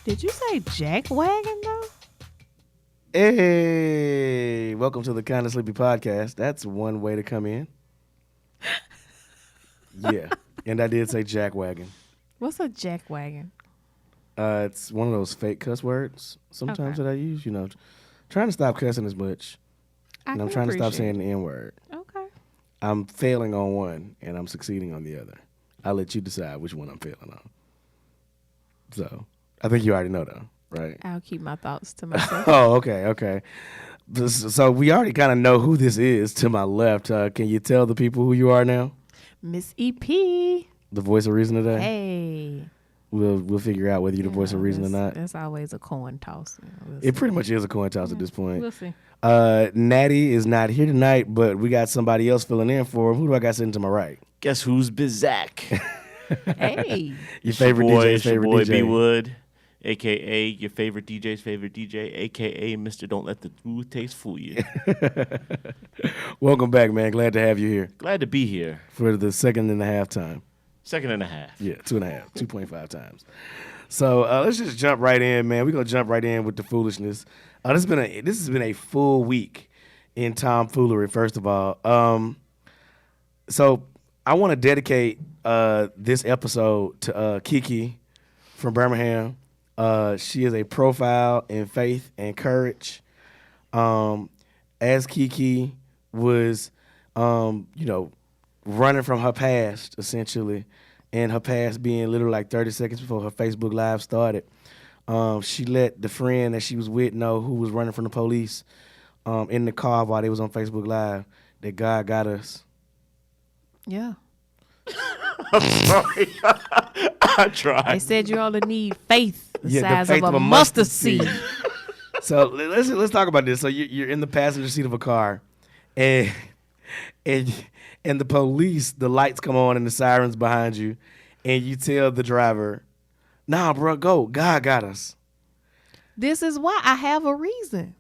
Did you say jack wagon though? Hey, welcome to the Kinda Sleepy podcast. That's one way to come in. Yeah, and I did say jackwagon. What's a jack wagon? It's one of those fake cuss words sometimes Okay. that I use. Trying to stop cussing as much, and I'm trying to stop saying the N word. Okay. I'm failing on one, and I'm succeeding on the other. I'll let you decide which one I'm failing on. So, I think you already know, though, right? I'll keep my thoughts to myself. Oh, okay. So we already kind of know who this is to my left. Can you tell the people who you are now? Miss EP. The voice of reason today? Hey. We'll figure out whether you're the voice of reason or not. That's always a coin toss. We'll It see. pretty much is a coin toss at this point. We'll see. Natty is not here tonight, but we got somebody else filling in for him. Who do I got sitting to my right? Guess who's Bizak? Hey. Your favorite boy, DJ's it's your favorite boy DJ. B Wood, aka your favorite DJ's favorite DJ, aka Mr. Don't Let the Smooth Taste Fool You. Welcome back, man. Glad to have you here Glad to be here. for the second and a half time. Second and a half. Yeah, 2.5, 2.5 times. So let's just jump right in, man. We're gonna jump right in with the foolishness. This has been a full week in tomfoolery. First of all, so I want to dedicate this episode to Kiki from Birmingham. She is a profile in faith and courage. As Kiki was, running from her past, essentially, and her past being literally like 30 seconds before her Facebook Live started. She let the friend that she was with know, who was running from the police, in the car while they was on Facebook Live, that God got us. Yeah. I'm sorry. I They tried. said you only need faith the Yeah, the size faith of a mustard seed. So let's talk about this. So you're in the passenger seat of a car, and the police, the lights come on and the sirens behind you, and you tell the driver, "Nah, bro, go. God got us." This is why I have a reason.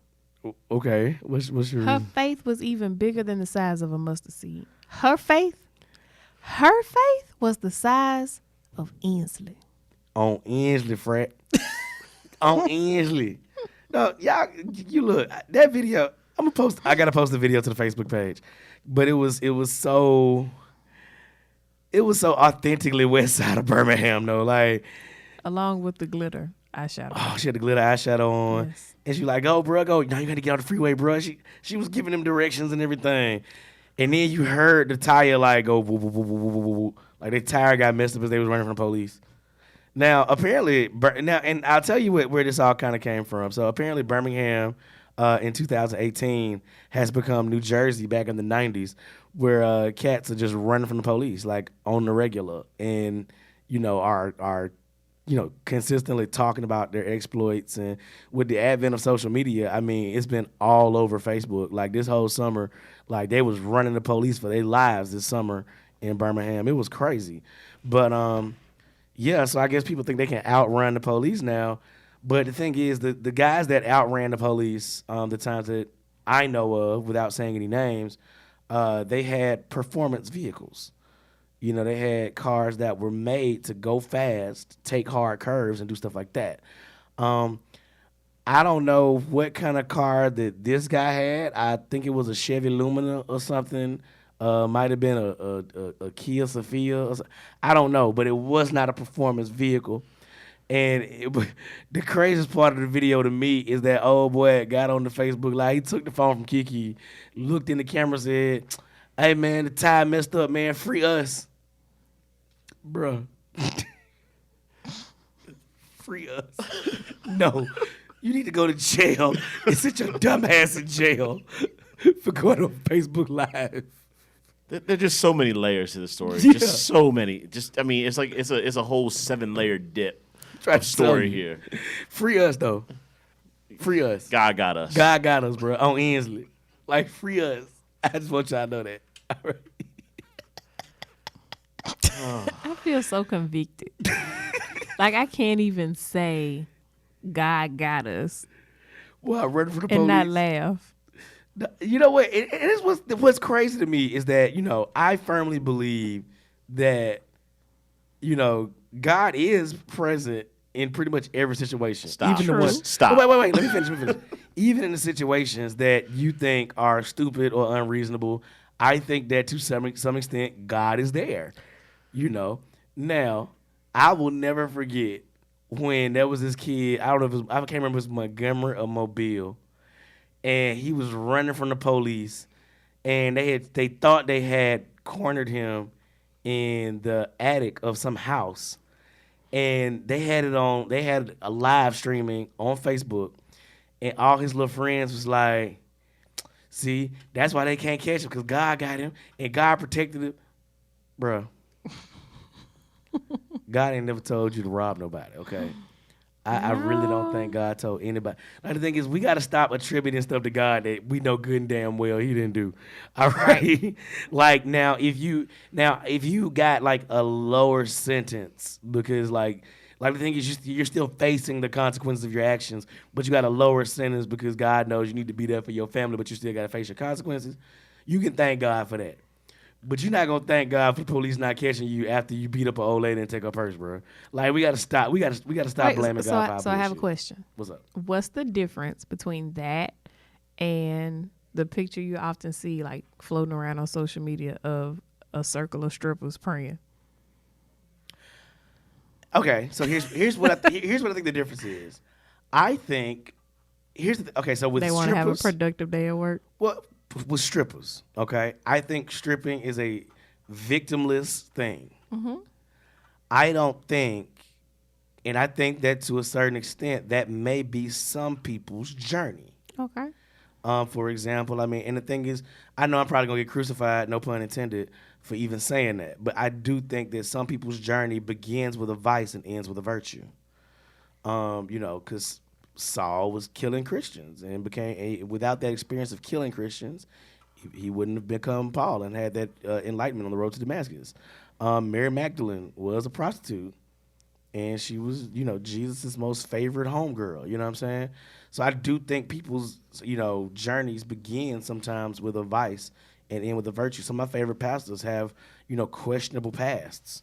Okay, what's your Her reason? faith was even bigger than the size of a mustard seed. Her faith was the size of Inslee. On Inslee, frat. On Inslee. No, y'all, you look, that video, I gotta post the video to the Facebook page. But it was so authentically west side of Birmingham, though. Like, Along with the glitter eyeshadow. oh, she had the glitter eyeshadow on. Yes. And she like, "Go, bro, go. Now you gotta get on the freeway, bro." She was giving them directions and everything. And then you heard the tire like go woo, woo, woo, woo, woo, woo, woo. Like the tire got messed up as they was running from the police. Now, apparently, and I'll tell you where this all kind of came from. So apparently Birmingham in 2018 has become New Jersey back in the 90s, where cats are just running from the police, like on the regular, and, are consistently talking about their exploits. And with the advent of social media, I mean, it's been all over Facebook. Like this whole summer, like they was running the police for their lives this summer in Birmingham. It was crazy. But yeah, so I guess people think they can outrun the police now. But the thing is, the guys that outran the police, the times that I know of, without saying any names, they had performance vehicles. They had cars that were made to go fast, take hard curves, and do stuff like that. I don't know what kind of car that this guy had. I think it was a Chevy Lumina or something. Might have been a Kia Sophia. I don't know, but it was not a performance vehicle. And the craziest part of the video to me is that old boy got on the Facebook Live. He took the phone from Kiki, looked in the camera, said, "Hey, man, the tire messed up, man. Free us." Bruh. Free us. No. You need to go to jail and sit your dumb ass in jail for going on Facebook Live. There are just so many layers to the story. Yeah. Just so many. It's like it's a whole 7-layer dip Try of to tell story you. here. Free us, though. Free us. God got us. God got us, bro, on Inslee. Like, free us. I just want y'all to know that. All right. I feel so convicted. Like I can't even say God got us Well, I run for the police. and not laugh. You know what? It is what's crazy to me is that, I firmly believe that, God is present in pretty much every situation. Stop. Even the True. ones. Stop. Wait. Let me finish. Even in the situations that you think are stupid or unreasonable, I think that to some extent God is there. You know. Now, I will never forget when there was this kid. I don't know if it was, I can't remember if it was Montgomery or Mobile, and he was running from the police, and they thought they had cornered him in the attic of some house, and they had a live streaming on Facebook, and all his little friends was like, see, that's why they can't catch him, because God got him and God protected him. Bruh. God ain't never told you to rob nobody, okay? I really don't think God told anybody. Like, the thing is, we got to stop attributing stuff to God that we know good and damn well He didn't do. All right, like now, if you got like a lower sentence because like the thing is, you're still facing the consequences of your actions, but you got a lower sentence because God knows you need to be there for your family, but you still got to face your consequences. You can thank God for that. But you're not gonna thank God for the police not catching you after you beat up an old lady and take her purse, bro. Like we gotta stop. We gotta stop Wait, blaming so God for our I have a bullshit. question. What's up? What's the difference between that and the picture you often see like floating around on social media of a circle of strippers praying? Okay, so here's what I think the difference is. I think so with They want to have a strippers, productive day at work. well, with strippers, okay, I think stripping is a victimless thing. I don't think, and I think that to a certain extent, that may be some people's journey. Okay. For example, I mean, and the thing is, I know I'm probably gonna get crucified, no pun intended, for even saying that. But I do think that some people's journey begins with a vice and ends with a virtue. You know, because Saul was killing Christians and without that experience of killing Christians, he wouldn't have become Paul and had that enlightenment on the road to Damascus. Mary Magdalene was a prostitute, and she was, you know, Jesus' most favorite homegirl. You know what I'm saying? So I do think people's, you know, journeys begin sometimes with a vice and end with a virtue. Some of my favorite pastors have, you know, questionable pasts.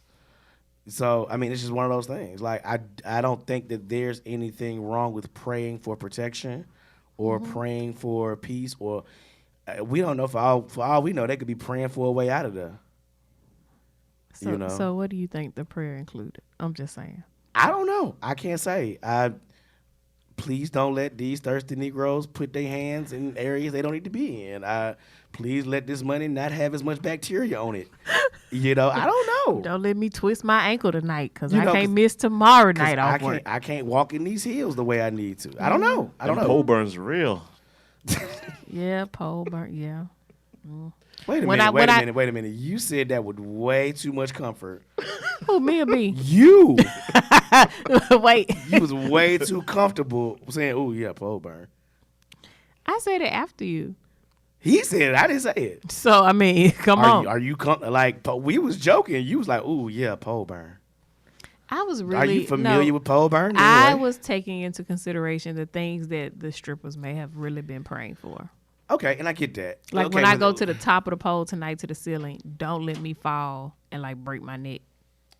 So, I mean, it's just one of those things. Like, I don't think that there's anything wrong with praying for protection or praying for peace, or we don't know, for all we know, they could be praying for a way out of there. So, You know? so what do you think the prayer included? I'm just saying. I don't know. I can't say. Please don't let these thirsty Negroes put their hands in areas they don't need to be in. Please let this money not have as much bacteria on it. You know, I don't know. Don't let me twist my ankle tonight because You I know, can't 'cause- miss tomorrow night off work. I can't walk in these heels the way I need to. I don't know. I don't Them know. pole burns real. Yeah, pole burn. Yeah. Wait a When minute. You said that with way too much comfort. Who, me or me? You Wait. was way too comfortable saying, "Oh yeah, pole burn." I said it after you. He said it. I didn't say it. So, I mean, come on. Are you like? We was joking. You was like, "Oh yeah, pole burn." I was really. Are you familiar with pole burn? I Anyway? was taking into consideration the things that the strippers may have really been praying for. Okay, and I get that. Like okay, when I but- go to the top of the pole tonight to the ceiling, don't let me fall and like break my neck.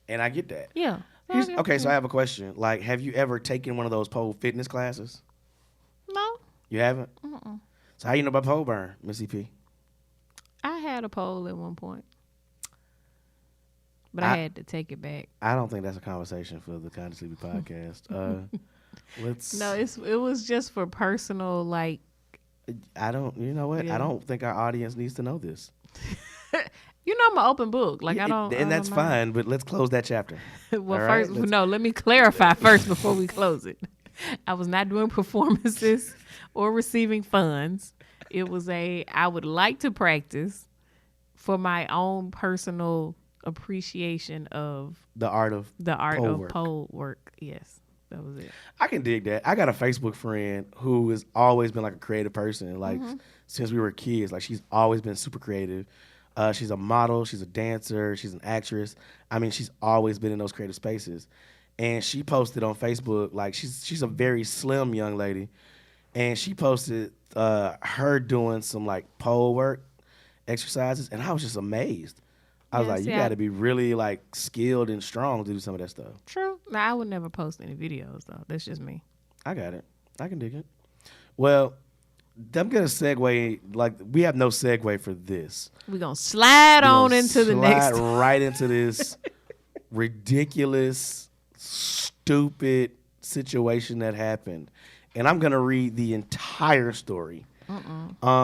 and I get that. Yeah. Okay, so I have a question. Like, have you ever taken one of those pole fitness classes? No, You haven't. So how you know about pole burn, Missy P? I had a pole at one point, but I had to take it back. I don't think that's a conversation for the Kind of Sleepy podcast. Let's. No, it was just for personal, like, I don't. You know what? Yeah. I don't think our audience needs to know this. you know, I'm an open book. Like, I don't. and that's fine. But let's close that chapter. Well, All right, first, let's- no, let me clarify first before we close it. I was not doing performances or receiving funds. It was I would like to practice for my own personal appreciation of The art of. the art Pole of work. pole work. Yes, that was it. I can dig that. I got a Facebook friend who has always been like a creative person. Like since we were kids, like she's always been super creative. She's a model. She's a dancer. She's an actress. I mean, she's always been in those creative spaces. And she posted on Facebook, like she's a very slim young lady, and she posted her doing some like pole work exercises, and I was just amazed. I was Yeah, like, you see, got to be really like skilled and strong to do some of that stuff. True. Now, I would never post any videos though. That's just me. I got it. I can dig it. Well, I'm gonna segue. Like we have no segue for this. We're gonna slide We on gonna into the slide next. right into this ridiculous, stupid situation that happened, and I'm gonna read the entire story.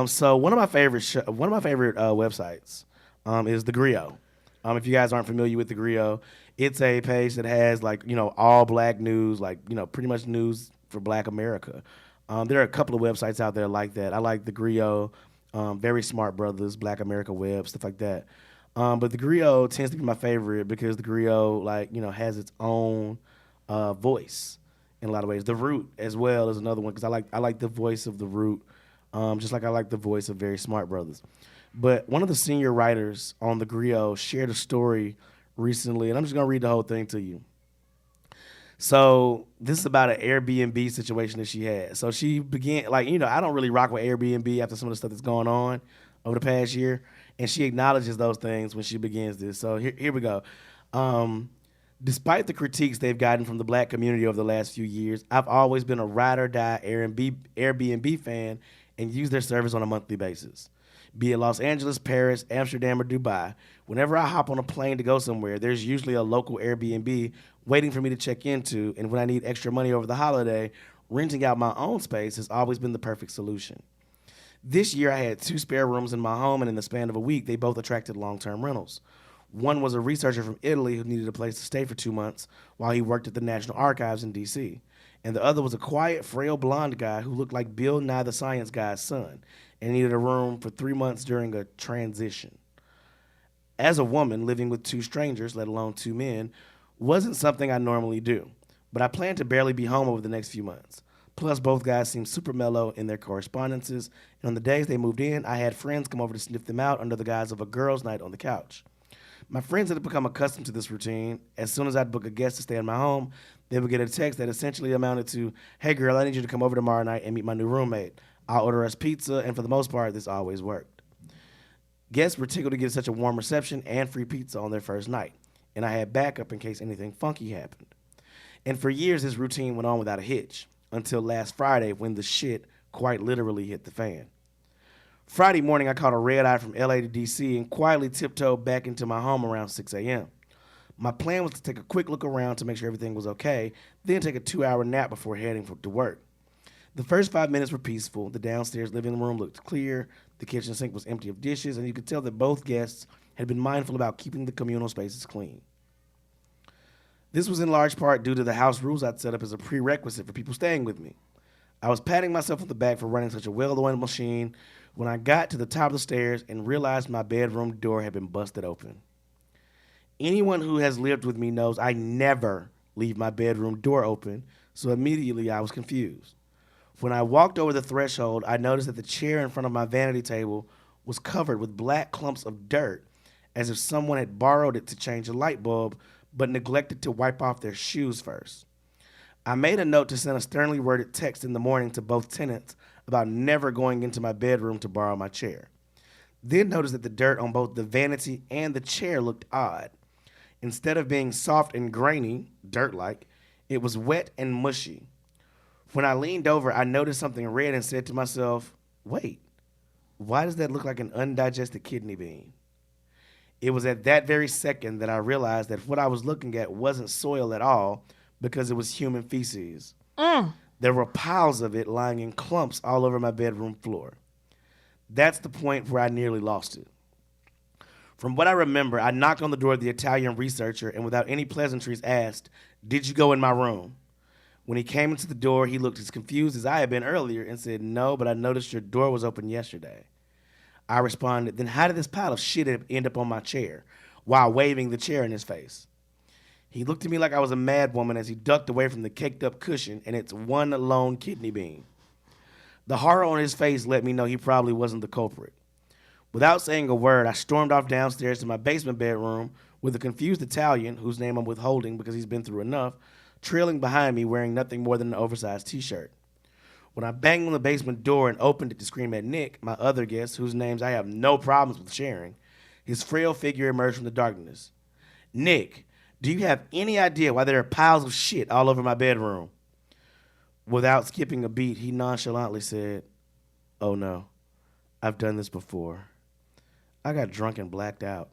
So one of my favorite websites is the Griot. If you guys aren't familiar with the Griot, it's a page that has like all black news, like pretty much news for Black America. There are a couple of websites out there like that. I like the Griot, Very Smart Brothers, Black America Web, stuff like that. But the Griot tends to be my favorite because the Griot has its own voice in a lot of ways. The Root as well is another one because I like the voice of the Root, just like I like the voice of Very Smart Brothers. But one of the senior writers on the Griot shared a story recently, and I'm just gonna read the whole thing to you. So this is about an Airbnb situation that she had. So she began, I don't really rock with Airbnb after some of the stuff that's going on over the past year. And she acknowledges those things when she begins this. So here we go. Despite the critiques they've gotten from the black community over the last few years, I've always been a ride or die Airbnb fan and use their service on a monthly basis. Be it Los Angeles, Paris, Amsterdam, or Dubai, whenever I hop on a plane to go somewhere, there's usually a local Airbnb waiting for me to check into, and when I need extra money over the holiday, renting out my own space has always been the perfect solution. This year, I had 2 spare rooms in my home, and in the span of a week, they both attracted long-term rentals. One was a researcher from Italy who needed a place to stay for 2 months while he worked at the National Archives in D.C., and the other was a quiet, frail blonde guy who looked like Bill Nye the Science Guy's son and needed a room for 3 months during a transition. As a woman, living with 2 strangers, let alone 2 men, wasn't something I normally do, but I planned to barely be home over the next few months. Plus, both guys seemed super mellow in their correspondences, and on the days they moved in, I had friends come over to sniff them out under the guise of a girls' night on the couch. My friends had become accustomed to this routine. As soon as I'd book a guest to stay in my home, they would get a text that essentially amounted to, "Hey girl, I need you to come over tomorrow night and meet my new roommate. I'll order us pizza," and for the most part, this always worked. Guests were tickled to get such a warm reception and free pizza on their first night, and I had backup in case anything funky happened. And for years, this routine went on without a hitch, until last Friday when the shit quite literally hit the fan. Friday morning, I caught a red eye from LA to DC and quietly tiptoed back into my home around 6 a.m. My plan was to take a quick look around to make sure everything was okay, then take a 2-hour nap before heading to work. The first 5 minutes were peaceful. The downstairs living room looked clear, the kitchen sink was empty of dishes, and you could tell that both guests had been mindful about keeping the communal spaces clean. This was in large part due to the house rules I'd set up as a prerequisite for people staying with me. I was patting myself on the back for running such a well-oiled machine when I got to the top of the stairs and realized my bedroom door had been busted open. Anyone who has lived with me knows I never leave my bedroom door open, so immediately I was confused. When I walked over the threshold, I noticed that the chair in front of my vanity table was covered with black clumps of dirt, as if someone had borrowed it to change a light bulb, but neglected to wipe off their shoes first. I made a note to send a sternly worded text in the morning to both tenants about never going into my bedroom to borrow my chair. Then noticed that the dirt on both the vanity and the chair looked odd. Instead of being soft and grainy, dirt-like, it was wet and mushy. When I leaned over, I noticed something red and said to myself, "Wait, why does that look like an undigested kidney bean?" It was at that very second that I realized that what I was looking at wasn't soil at all because it was human feces. There were piles of it lying in clumps all over my bedroom floor. That's the point where I nearly lost it. From what I remember, I knocked on the door of the Italian researcher and without any pleasantries asked, "Did you go in my room?" When he came into the door, he looked as confused as I had been earlier and said, "No, but I noticed your door was open yesterday." I responded, "Then how did this pile of shit end up on my chair?" while waving the chair in his face. He looked at me like I was a mad woman as he ducked away from the caked up cushion and its one lone kidney bean. The horror on his face let me know he probably wasn't the culprit. Without saying a word, I stormed off downstairs to my basement bedroom with a confused Italian, whose name I'm withholding because he's been through enough, trailing behind me wearing nothing more than an oversized t-shirt. When I banged on the basement door and opened it to scream at Nick, my other guest, whose names I have no problems with sharing, His frail figure emerged from the darkness. Nick, do you have any idea why there are piles of shit all over my bedroom? Without skipping a beat, he nonchalantly said, "Oh no, I've done this before. I got drunk and blacked out."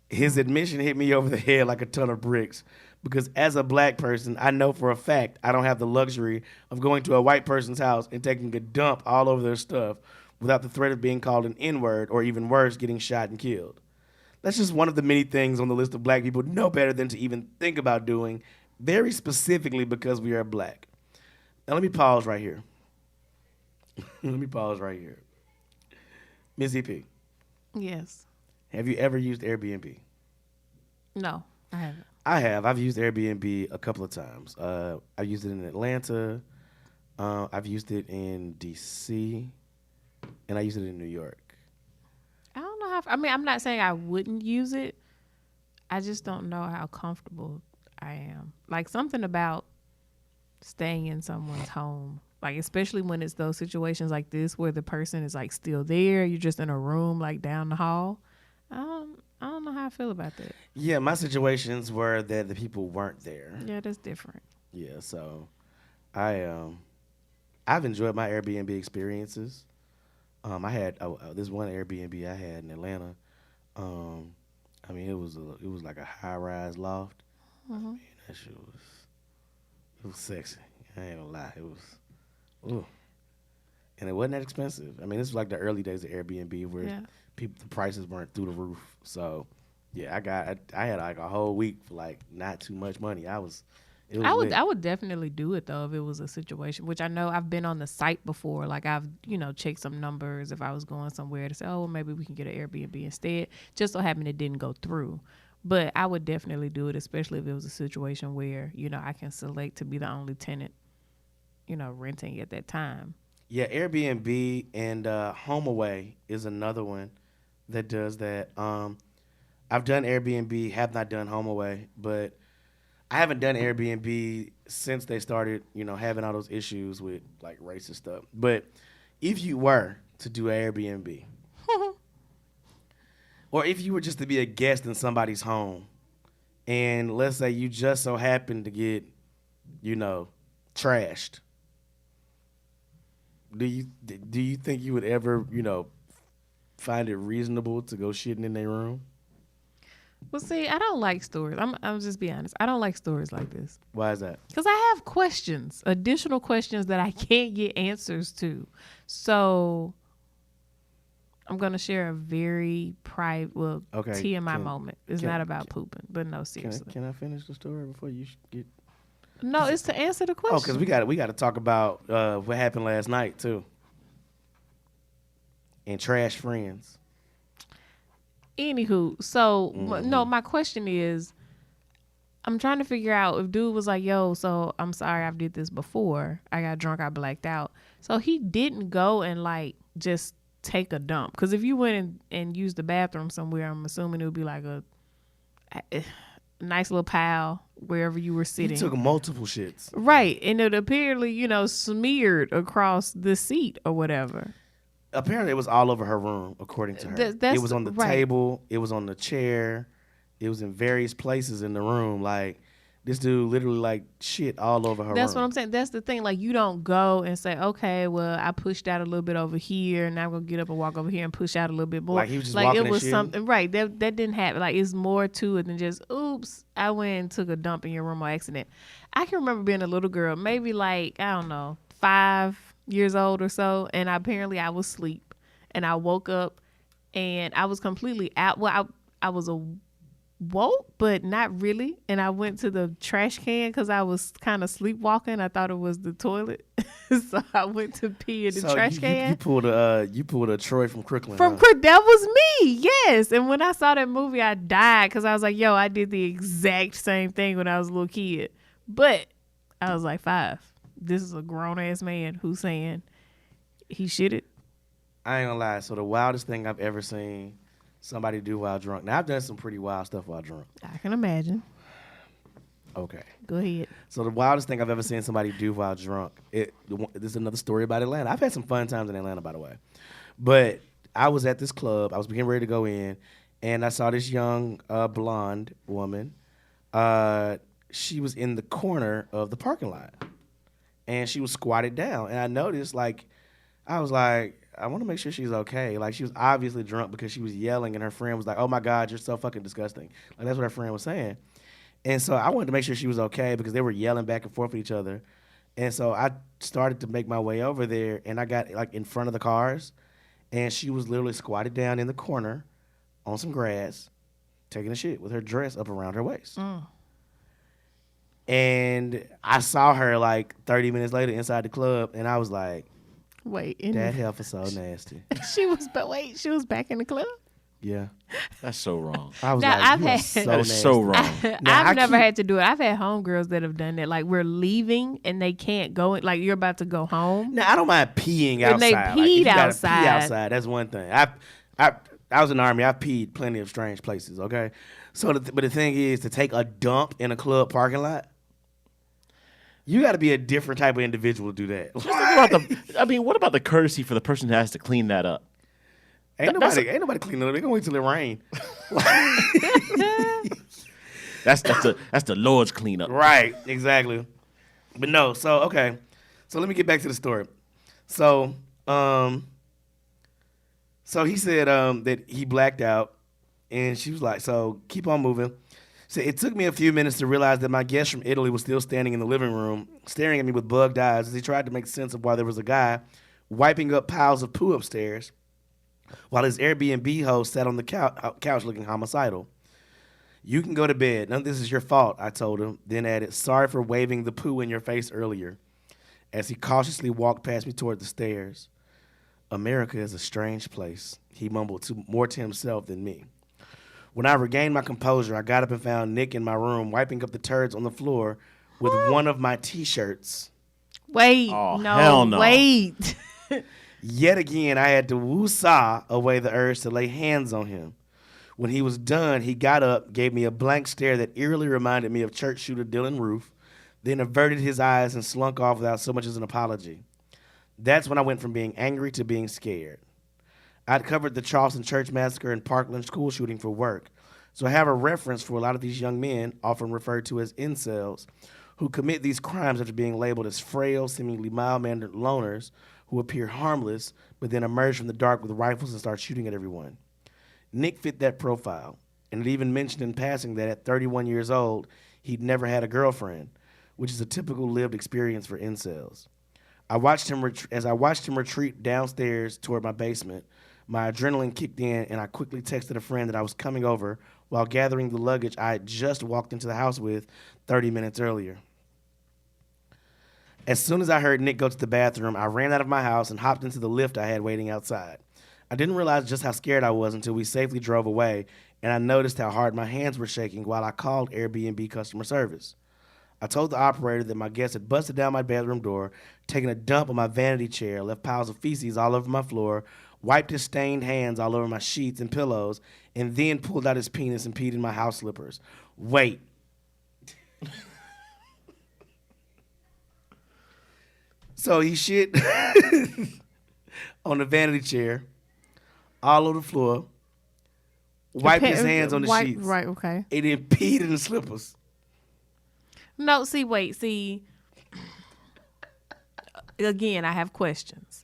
His admission hit me over the head like a ton of bricks because as a black person, I know for a fact I don't have the luxury of going to a white person's house and taking a dump all over their stuff without the threat of being called an N-word or even worse, getting shot and killed. That's just one of the many things on the list of black people know better than to even think about doing, very specifically because we are black. Now let me pause right here. Ms. EP, Yes. have you ever used Airbnb? No, I haven't. I have. I've used Airbnb a couple of times. I've used it in Atlanta. I've used it in DC, and I used it in New York. I don't know how. I mean, I'm not saying I wouldn't use it. I just don't know how comfortable I am. Like something about staying in someone's home, like especially when it's those situations like this where the person is like still there. You're just in a room like down the hall. I don't know how I feel about that. Yeah, my situations were that the people weren't there. Yeah, that's different. Yeah, so I've enjoyed my Airbnb experiences. I had this one Airbnb I had in Atlanta. I mean, it was like a high-rise loft. Man, that shit was sexy. I ain't gonna lie, it was, ooh. And it wasn't that expensive. I mean, this was like the early days of Airbnb where the prices weren't through the roof. So, yeah, I had like a whole week for like not too much money. It was lit. I would definitely do it though if it was a situation, which I know I've been on the site before. Like I've, checked some numbers if I was going somewhere to say, oh, well, maybe we can get an Airbnb instead. Just so happened it didn't go through. But I would definitely do it, especially if it was a situation where, I can select to be the only tenant, renting at that time. Yeah, Airbnb and HomeAway is another one that does that. I've done Airbnb, have not done HomeAway, but I haven't done Airbnb since they started, having all those issues with like racist stuff. But if you were to do Airbnb, or if you were just to be a guest in somebody's home, and let's say you just so happened to get, trashed, do you think you would ever, find it reasonable to go shitting in their room? Well, see, I don't like stories. I'll just be honest. I don't like stories like this. Why is that? Because I have questions, additional questions that I can't get answers to. So I'm going to share a very private, TMI moment. It's not about pooping, but no, seriously. Can I finish the story before you get... No, it's to answer the question. Oh, because we got to talk about what happened last night, too. And trash friends. Anywho, so no, my question is, I'm trying to figure out if dude was like, yo, so I'm sorry I've did this before. I got drunk, I blacked out. So he didn't go and like just take a dump. Because if you went and used the bathroom somewhere, I'm assuming it would be like a nice little pile wherever you were sitting. He took multiple shits. Right. And it apparently, smeared across the seat or whatever. Apparently, it was all over her room, according to her. It was on the table. It was on the chair. It was in various places in the room. Like, this dude literally, like, shit all over her room. That's what I'm saying. That's the thing. Like, you don't go and say, okay, well, I pushed out a little bit over here, and now I'm going to get up and walk over here and push out a little bit more. Like, he was just walking it was and something. Right. That didn't happen. Like, it's more to it than just, oops, I went and took a dump in your room by accident. I can remember being a little girl, maybe like, I don't know, 5 years old or so, and apparently I was asleep. And I woke up and I was completely out. Well, I was awoke, but not really. And I went to the trash can because I was kind of sleepwalking. I thought it was the toilet. So I went to pee in the trash can. You pulled a Troy from Crooklyn. That was me, yes. And when I saw that movie, I died because I was like, yo, I did the exact same thing when I was a little kid. But I was like 5. This is a grown-ass man who's saying he shitted. I ain't gonna lie. So the wildest thing I've ever seen somebody do while drunk. Now, I've done some pretty wild stuff while drunk. I can imagine. Okay. Go ahead. So the wildest thing I've ever seen somebody do while drunk, this is another story about Atlanta. I've had some fun times in Atlanta, by the way. But I was at this club. I was getting ready to go in, and I saw this young blonde woman. She was in the corner of the parking lot, and she was squatted down. And I noticed, like, I was like, I want to make sure she's okay. Like, she was obviously drunk because she was yelling, and her friend was like, "Oh my God, you're so fucking disgusting." Like, that's what her friend was saying. And so I wanted to make sure she was okay because they were yelling back and forth at each other. And so I started to make my way over there, and I got like in front of the cars, and she was literally squatted down in the corner on some grass, taking a shit with her dress up around her waist. And I saw her like 30 minutes later inside the club, and I was like, Wait, that heifer so nasty. she was back in the club. Yeah. That's so wrong. I was Now, like, I've you are had- so That is nasty. so wrong. Now, I I've never keep- had to do it. I've had homegirls that have done that. Like, we're leaving and they can't go. Like, you're about to go home. Now, I don't mind peeing outside. When they Like, if peed you gotta outside. Pee outside. That's one thing. I was in the Army. I peed plenty of strange places, okay? So, but the thing is, to take a dump in a club parking lot, you got to be a different type of individual to do that. What about the courtesy for the person who has to clean that up? ain't nobody cleaning it up. They gonna wait till it rain. That's the Lord's cleanup. Right, exactly. But no, so okay. So let me get back to the story. So, so he said that he blacked out, and she was like, "So keep on moving." So it took me a few minutes to realize that my guest from Italy was still standing in the living room, staring at me with bugged eyes as he tried to make sense of why there was a guy wiping up piles of poo upstairs, while his Airbnb host sat on the couch looking homicidal. "You can go to bed. None of this is your fault," I told him, then added, "Sorry for waving the poo in your face earlier," as he cautiously walked past me toward the stairs. "America is a strange place," he mumbled more to himself than me. When I regained my composure, I got up and found Nick in my room wiping up the turds on the floor with one of my T-shirts. Wait, Oh, hell no. wait. Yet again, I had to woo-saw away the urge to lay hands on him. When he was done, he got up, gave me a blank stare that eerily reminded me of church shooter Dylan Roof, then averted his eyes and slunk off without so much as an apology. That's when I went from being angry to being scared. I'd covered the Charleston Church Massacre and Parkland school shooting for work, so I have a reference for a lot of these young men, often referred to as incels, who commit these crimes after being labeled as frail, seemingly mild-mannered loners who appear harmless, but then emerge from the dark with rifles and start shooting at everyone. Nick fit that profile, and it even mentioned in passing that at 31 years old, he'd never had a girlfriend, which is a typical lived experience for incels. As I watched him retreat downstairs toward my basement, my adrenaline kicked in, and I quickly texted a friend that I was coming over while gathering the luggage I had just walked into the house with 30 minutes earlier. As soon as I heard Nick go to the bathroom, I ran out of my house and hopped into the Lyft I had waiting outside. I didn't realize just how scared I was until we safely drove away, and I noticed how hard my hands were shaking while I called Airbnb customer service. I told the operator that my guest had busted down my bedroom door, taken a dump on my vanity chair, left piles of feces all over my floor, wiped his stained hands all over my sheets and pillows, and then pulled out his penis and peed in my house slippers. Wait. So he shit on the vanity chair, all over the floor, wiped his hands on the sheets, Right, okay. and then peed in the slippers. No, see. Again, I have questions.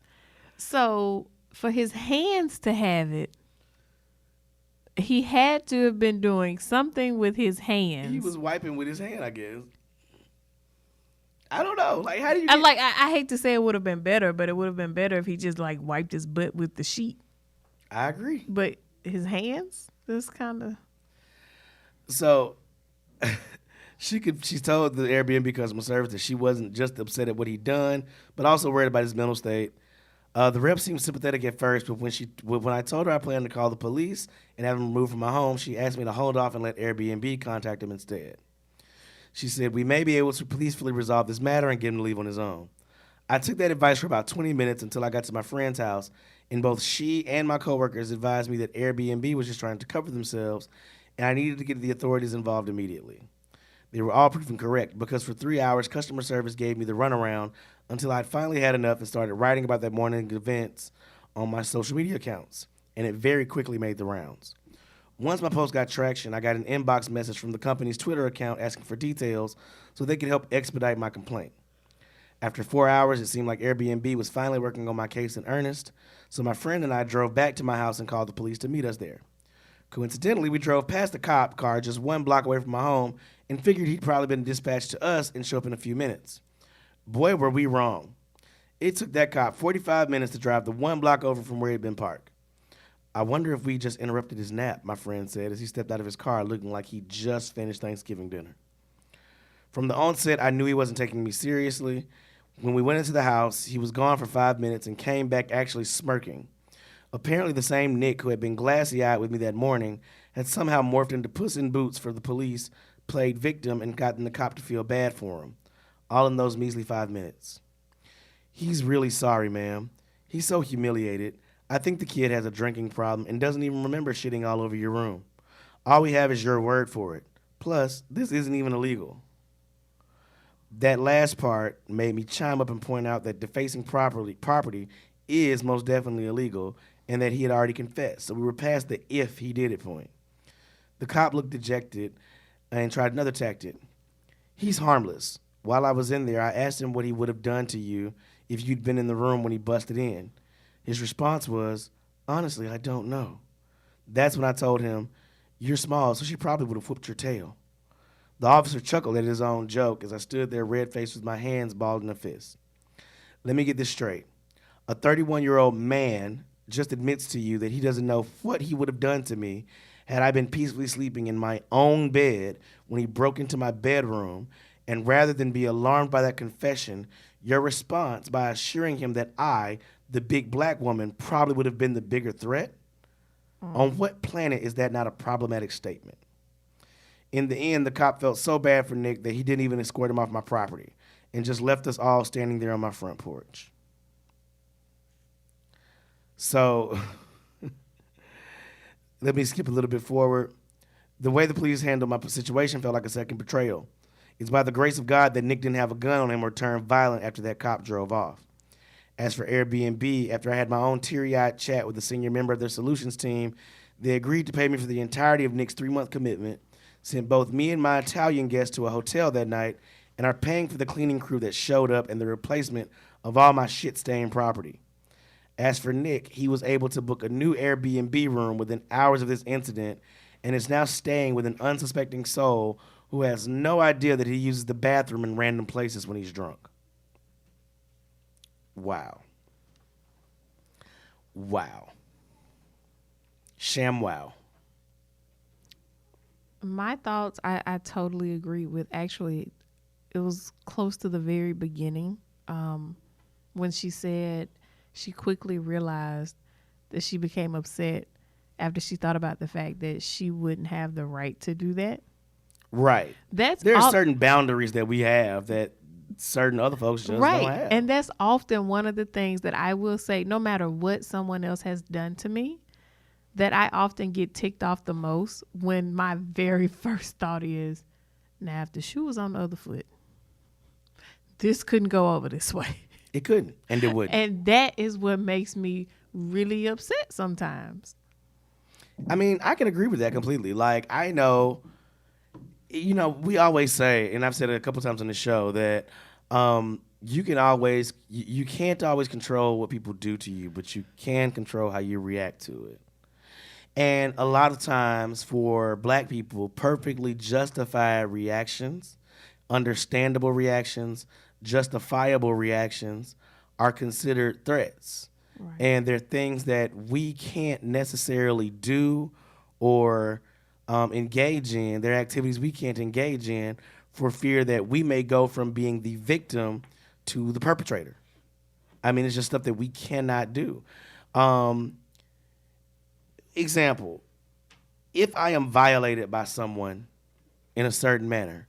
So, for his hands to have it, he had to have been doing something with his hands. He was wiping with his hand, I guess. I don't know. Like, how do you? I hate to say it would have been better, but it would have been better if he just like wiped his butt with the sheet. I agree. But his hands, this kind of. So, she told the Airbnb customer service that she wasn't just upset at what he'd done, but also worried about his mental state. The rep seemed sympathetic at first, but when I told her I planned to call the police and have him removed from my home, she asked me to hold off and let Airbnb contact him instead. She said, "We may be able to peacefully resolve this matter and get him to leave on his own." I took that advice for about 20 minutes until I got to my friend's house, and both she and my coworkers advised me that Airbnb was just trying to cover themselves, and I needed to get the authorities involved immediately. They were all proven correct, because for 3 hours, customer service gave me the runaround until I'd finally had enough and started writing about that morning's events on my social media accounts. and it very quickly made the rounds. Once my post got traction, I got an inbox message from the company's Twitter account asking for details so they could help expedite my complaint. After 4 hours, it seemed like Airbnb was finally working on my case in earnest, so my friend and I drove back to my house and called the police to meet us there. Coincidentally, we drove past the cop car just 1 block away from my home and figured he'd probably been dispatched to us and show up in a few minutes. Boy, were we wrong. It took that cop 45 minutes to drive the 1 block over from where he'd been parked. I wonder if we just interrupted his nap, my friend said as he stepped out of his car looking like he just finished Thanksgiving dinner. From the onset, I knew he wasn't taking me seriously. When we went into the house, he was gone for 5 minutes and came back actually smirking. Apparently the same Nick who had been glassy-eyed with me that morning had somehow morphed into Puss in Boots for the police, played victim, and gotten the cop to feel bad for him. All in those measly 5 minutes. He's really sorry, ma'am. He's so humiliated. I think the kid has a drinking problem and doesn't even remember shitting all over your room. All we have is your word for it. Plus, this isn't even illegal. That last part made me chime up and point out that defacing property is most definitely illegal and that he had already confessed. So we were past the if he did it point. The cop looked dejected and tried another tactic. He's harmless. While I was in there, I asked him what he would have done to you if you'd been in the room when he busted in. His response was, honestly, I don't know. That's when I told him, you're small, so she probably would have whooped your tail. The officer chuckled at his own joke as I stood there red-faced with my hands balled in a fist. Let me get this straight. A 31-year-old man just admits to you that he doesn't know what he would have done to me had I been peacefully sleeping in my own bed when he broke into my bedroom, and rather than be alarmed by that confession, your response by assuring him that I, the big black woman, probably would have been the bigger threat? On what planet is that not a problematic statement? In the end, the cop felt so bad for Nick that he didn't even escort him off my property and just left us all standing there on my front porch. So, let me skip a little bit forward. The way the police handled my situation felt like a second betrayal. It's by the grace of God that Nick didn't have a gun on him or turn violent after that cop drove off. As for Airbnb, after I had my own teary-eyed chat with the senior member of their solutions team, they agreed to pay me for the entirety of Nick's 3-month commitment, sent both me and my Italian guest to a hotel that night, and are paying for the cleaning crew that showed up and the replacement of all my shit-stained property. As for Nick, he was able to book a new Airbnb room within hours of this incident and is now staying with an unsuspecting soul who has no idea that he uses the bathroom in random places when he's drunk. Wow. Wow. Sham wow. My thoughts, I totally agree with. Actually, it was close to the very beginning when she said she quickly realized that she became upset after she thought about the fact that she wouldn't have the right to do that. Right. There are certain boundaries that we have that certain other folks just don't have. And that's often one of the things that I will say, no matter what someone else has done to me, that I often get ticked off the most when my very first thought is, now if the shoe was on the other foot, this couldn't go over this way. It couldn't, and it wouldn't. And that is what makes me really upset sometimes. I mean, I can agree with that completely. Like, I know, we always say, and I've said it a couple times on the show, that you can't always control what people do to you, but you can control how you react to it. And a lot of times for black people, perfectly justified reactions, understandable reactions, justifiable reactions are considered threats. Right. And they're things that we can't necessarily do or engage in. They're activities we can't engage in for fear that we may go from being the victim to the perpetrator. I mean, it's just stuff that we cannot do. Example, if I am violated by someone in a certain manner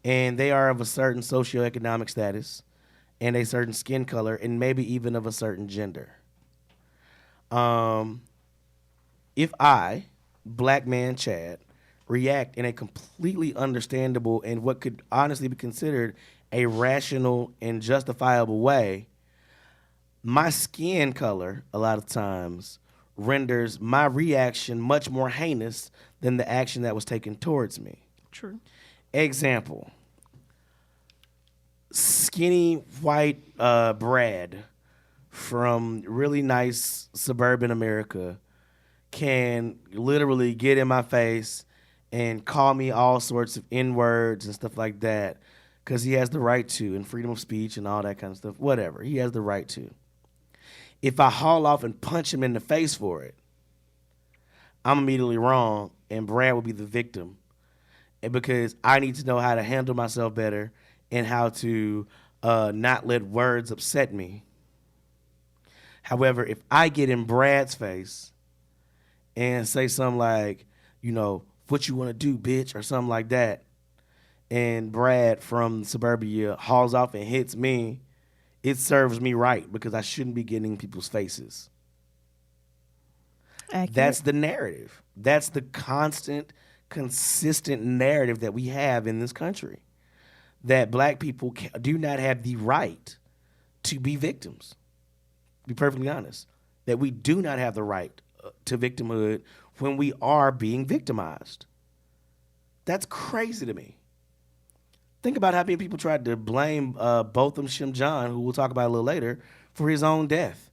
and they are of a certain socioeconomic status and a certain skin color and maybe even of a certain gender, if I, black man Chad, react in a completely understandable and what could honestly be considered a rational and justifiable way, my skin color a lot of times renders my reaction much more heinous than the action that was taken towards me. True. Example. Skinny white Brad from really nice suburban America can literally get in my face and call me all sorts of N-words and stuff like that because he has the right to, and freedom of speech and all that kind of stuff. Whatever. He has the right to. If I haul off and punch him in the face for it, I'm immediately wrong, and Brad will be the victim. And because I need to know how to handle myself better and how to not let words upset me. However, if I get in Brad's face and say something like, what you want to do, bitch, or something like that, and Brad from suburbia hauls off and hits me, it serves me right because I shouldn't be getting in people's faces. Accurate. That's the narrative. That's the constant, consistent narrative that we have in this country. That black people do not have the right to be victims. To be perfectly honest. That we do not have the right to victimhood when we are being victimized. That's crazy to me. Think about how many people tried to blame Botham Shamjan, who we'll talk about a little later, for his own death.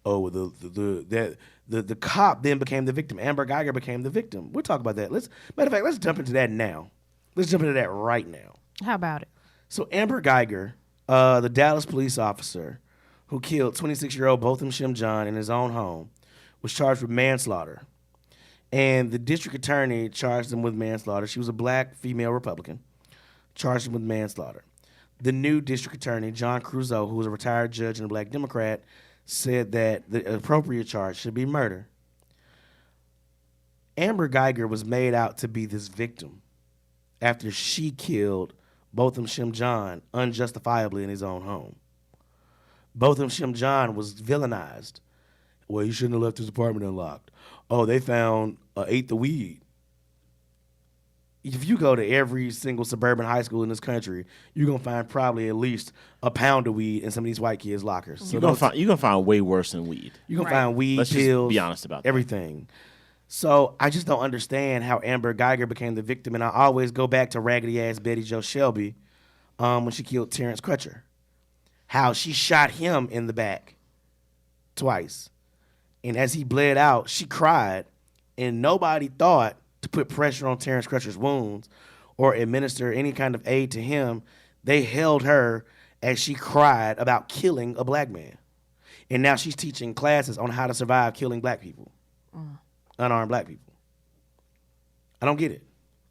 Oh, the cop then became the victim. Amber Geiger became the victim. We'll talk about that. Matter of fact, let's jump into that now. Let's jump into that right now. How about it? So Amber Geiger, the Dallas police officer who killed 26-year-old Botham Shamjan in his own home, was charged with manslaughter. And the district attorney charged him with manslaughter. She was a black female Republican, charged him with manslaughter. The new district attorney, John Creuzot, who was a retired judge and a black Democrat, said that the appropriate charge should be murder. Amber Geiger was made out to be this victim after she killed Botham Shamjan unjustifiably in his own home. Botham Shamjan was villainized. Well, he shouldn't have left his apartment unlocked. Oh, they found an eighth of weed. If you go to every single suburban high school in this country, you're going to find probably at least a pound of weed in some of these white kids' lockers. So You're gonna find way worse than weed. You're going to find weed, Let's pills, just be honest about that. everything. So I just don't understand how Amber Geiger became the victim. And I always go back to raggedy-ass Betty Jo Shelby when she killed Terrence Crutcher. How she shot him in the back twice. And as he bled out, she cried. And nobody thought to put pressure on Terrence Crutcher's wounds or administer any kind of aid to him. They held her as she cried about killing a black man. And now she's teaching classes on how to survive killing black people. Unarmed black people. I don't get it.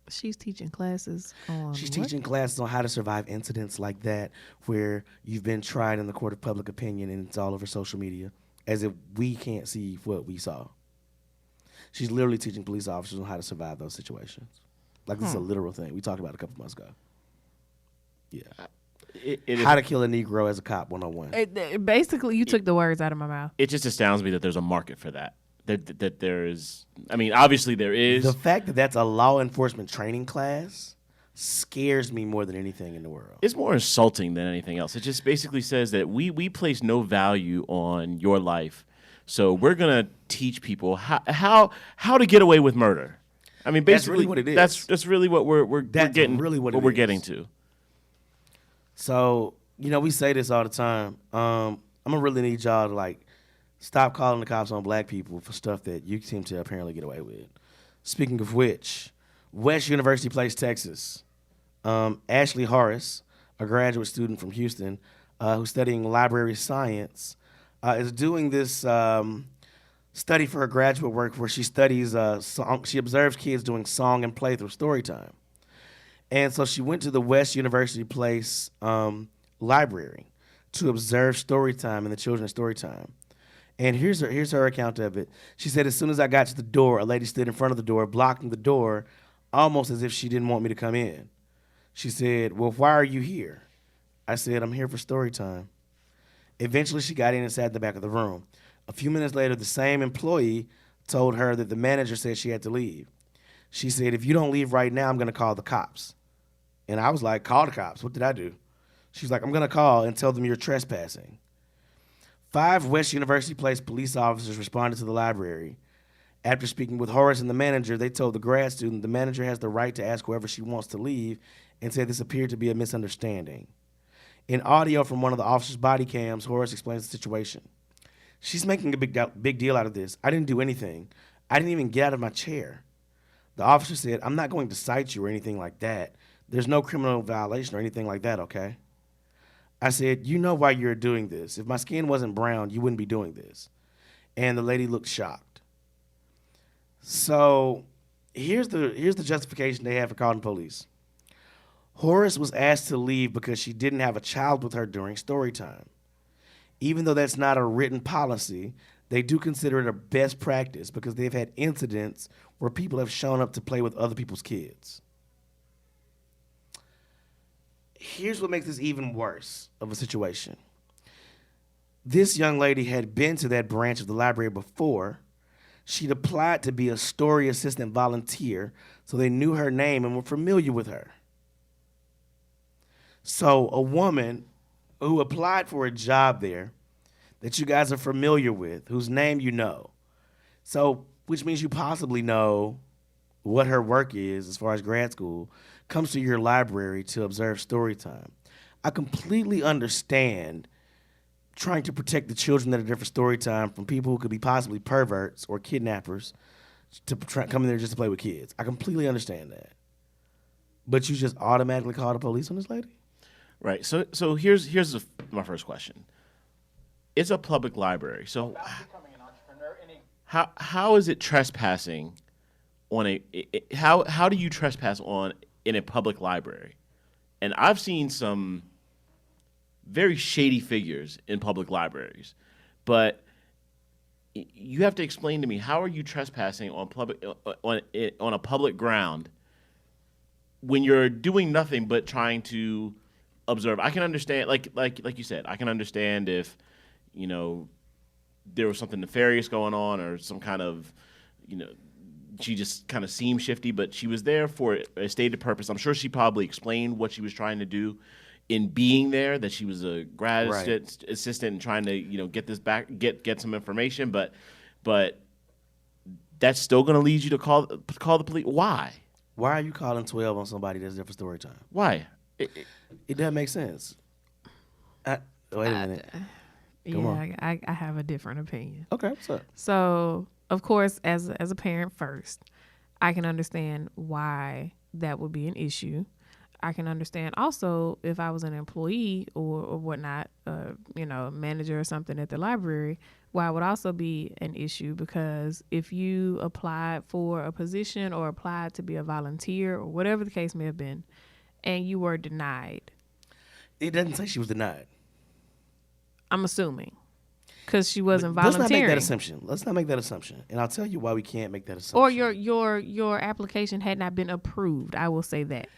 She's teaching classes on She's what? teaching classes on how to survive incidents like that where you've been tried in the court of public opinion and it's all over social media as if we can't see what we saw. She's literally teaching police officers on how to survive those situations. Like this is a literal thing. We talked about it a couple months ago. Yeah. How to kill a Negro as a cop 101. Basically, you took the words out of my mouth. It just astounds me that there's a market for that. That there is. I mean, obviously there is. The fact that that's a law enforcement training class scares me more than anything in the world. It's more insulting than anything else. It just basically says that we place no value on your life, so we're gonna teach people how to get away with murder. I mean, basically, that's really what it is. That's really what we're getting. Really what we're getting to. So we say this all the time. I'm gonna really need y'all to stop calling the cops on black people for stuff that you seem to apparently get away with. Speaking of which, West University Place, Texas. Ashley Horace, a graduate student from Houston who's studying library science, is doing this study for her graduate work where she studies she observes kids doing song and play through story time. And so she went to the West University Place library to observe story time and the children's story time. And here's her account of it. She said, as soon as I got to the door, a lady stood in front of the door, blocking the door, almost as if she didn't want me to come in. She said, well, why are you here? I said, I'm here for story time. Eventually, she got in and sat in the back of the room. A few minutes later, the same employee told her that the manager said she had to leave. She said, if you don't leave right now, I'm going to call the cops. And I was like, call the cops. What did I do? She's like, I'm going to call and tell them you're trespassing. 5 West University Place police officers responded to the library. After speaking with Horace and the manager, they told the grad student the manager has the right to ask whoever she wants to leave and said this appeared to be a misunderstanding. In audio from one of the officers' body cams, Horace explains the situation. She's making a big deal out of this. I didn't do anything. I didn't even get out of my chair. The officer said, I'm not going to cite you or anything like that. There's no criminal violation or anything like that, okay? I said, you know why you're doing this. If my skin wasn't brown, you wouldn't be doing this. And the lady looked shocked. So here's the justification they have for calling the police. Horace was asked to leave because she didn't have a child with her during story time. Even though that's not a written policy, they do consider it a best practice because they've had incidents where people have shown up to play with other people's kids. Here's what makes this even worse of a situation. This young lady had been to that branch of the library before. She'd applied to be a story assistant volunteer, so they knew her name and were familiar with her. So a woman who applied for a job there that you guys are familiar with, whose name you know, so which means you possibly know what her work is as far as grad school, comes to your library to observe story time. I completely understand trying to protect the children that are there for story time from people who could be possibly perverts or kidnappers to come in there just to play with kids. I completely understand that. But you just automatically call the police on this lady? Right. So here's my first question. It's a public library. So how is it trespassing on how do you trespass in a public library? And I've seen some very shady figures in public libraries, but you have to explain to me, how are you trespassing on a public ground when you're doing nothing but trying to observe? I can understand, like you said, I can understand if, there was something nefarious going on or some kind of, she just kind of seemed shifty, but she was there for a stated purpose. I'm sure she probably explained what she was trying to do in being there, that she was a grad assistant and trying to, get this back, get some information, but that's still going to lead you to call the police. Why? Why are you calling 12 on somebody that's there for story time? Why? It doesn't make sense. Wait a minute. Come on. I have a different opinion. Okay, what's up? So, of course, as a parent first, I can understand why that would be an issue. I can understand also if I was an employee or whatnot, a manager or something at the library, why it would also be an issue, because if you applied for a position or applied to be a volunteer or whatever the case may have been, and you were denied. It doesn't say she was denied. I'm assuming, because she wasn't volunteering. Let's not make that assumption. And I'll tell you why we can't make that assumption. Or your application had not been approved. I will say that.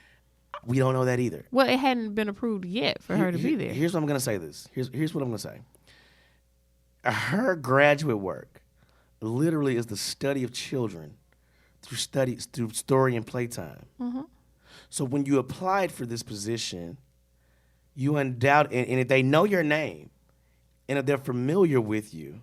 We don't know that either. Well, it hadn't been approved yet for her to be there. Here's what I'm going to say this. Here's what I'm going to say. Her graduate work literally is the study of children through story and playtime. Mm-hmm. So when you applied for this position, you undoubtedly, and if they know your name, and if they're familiar with you,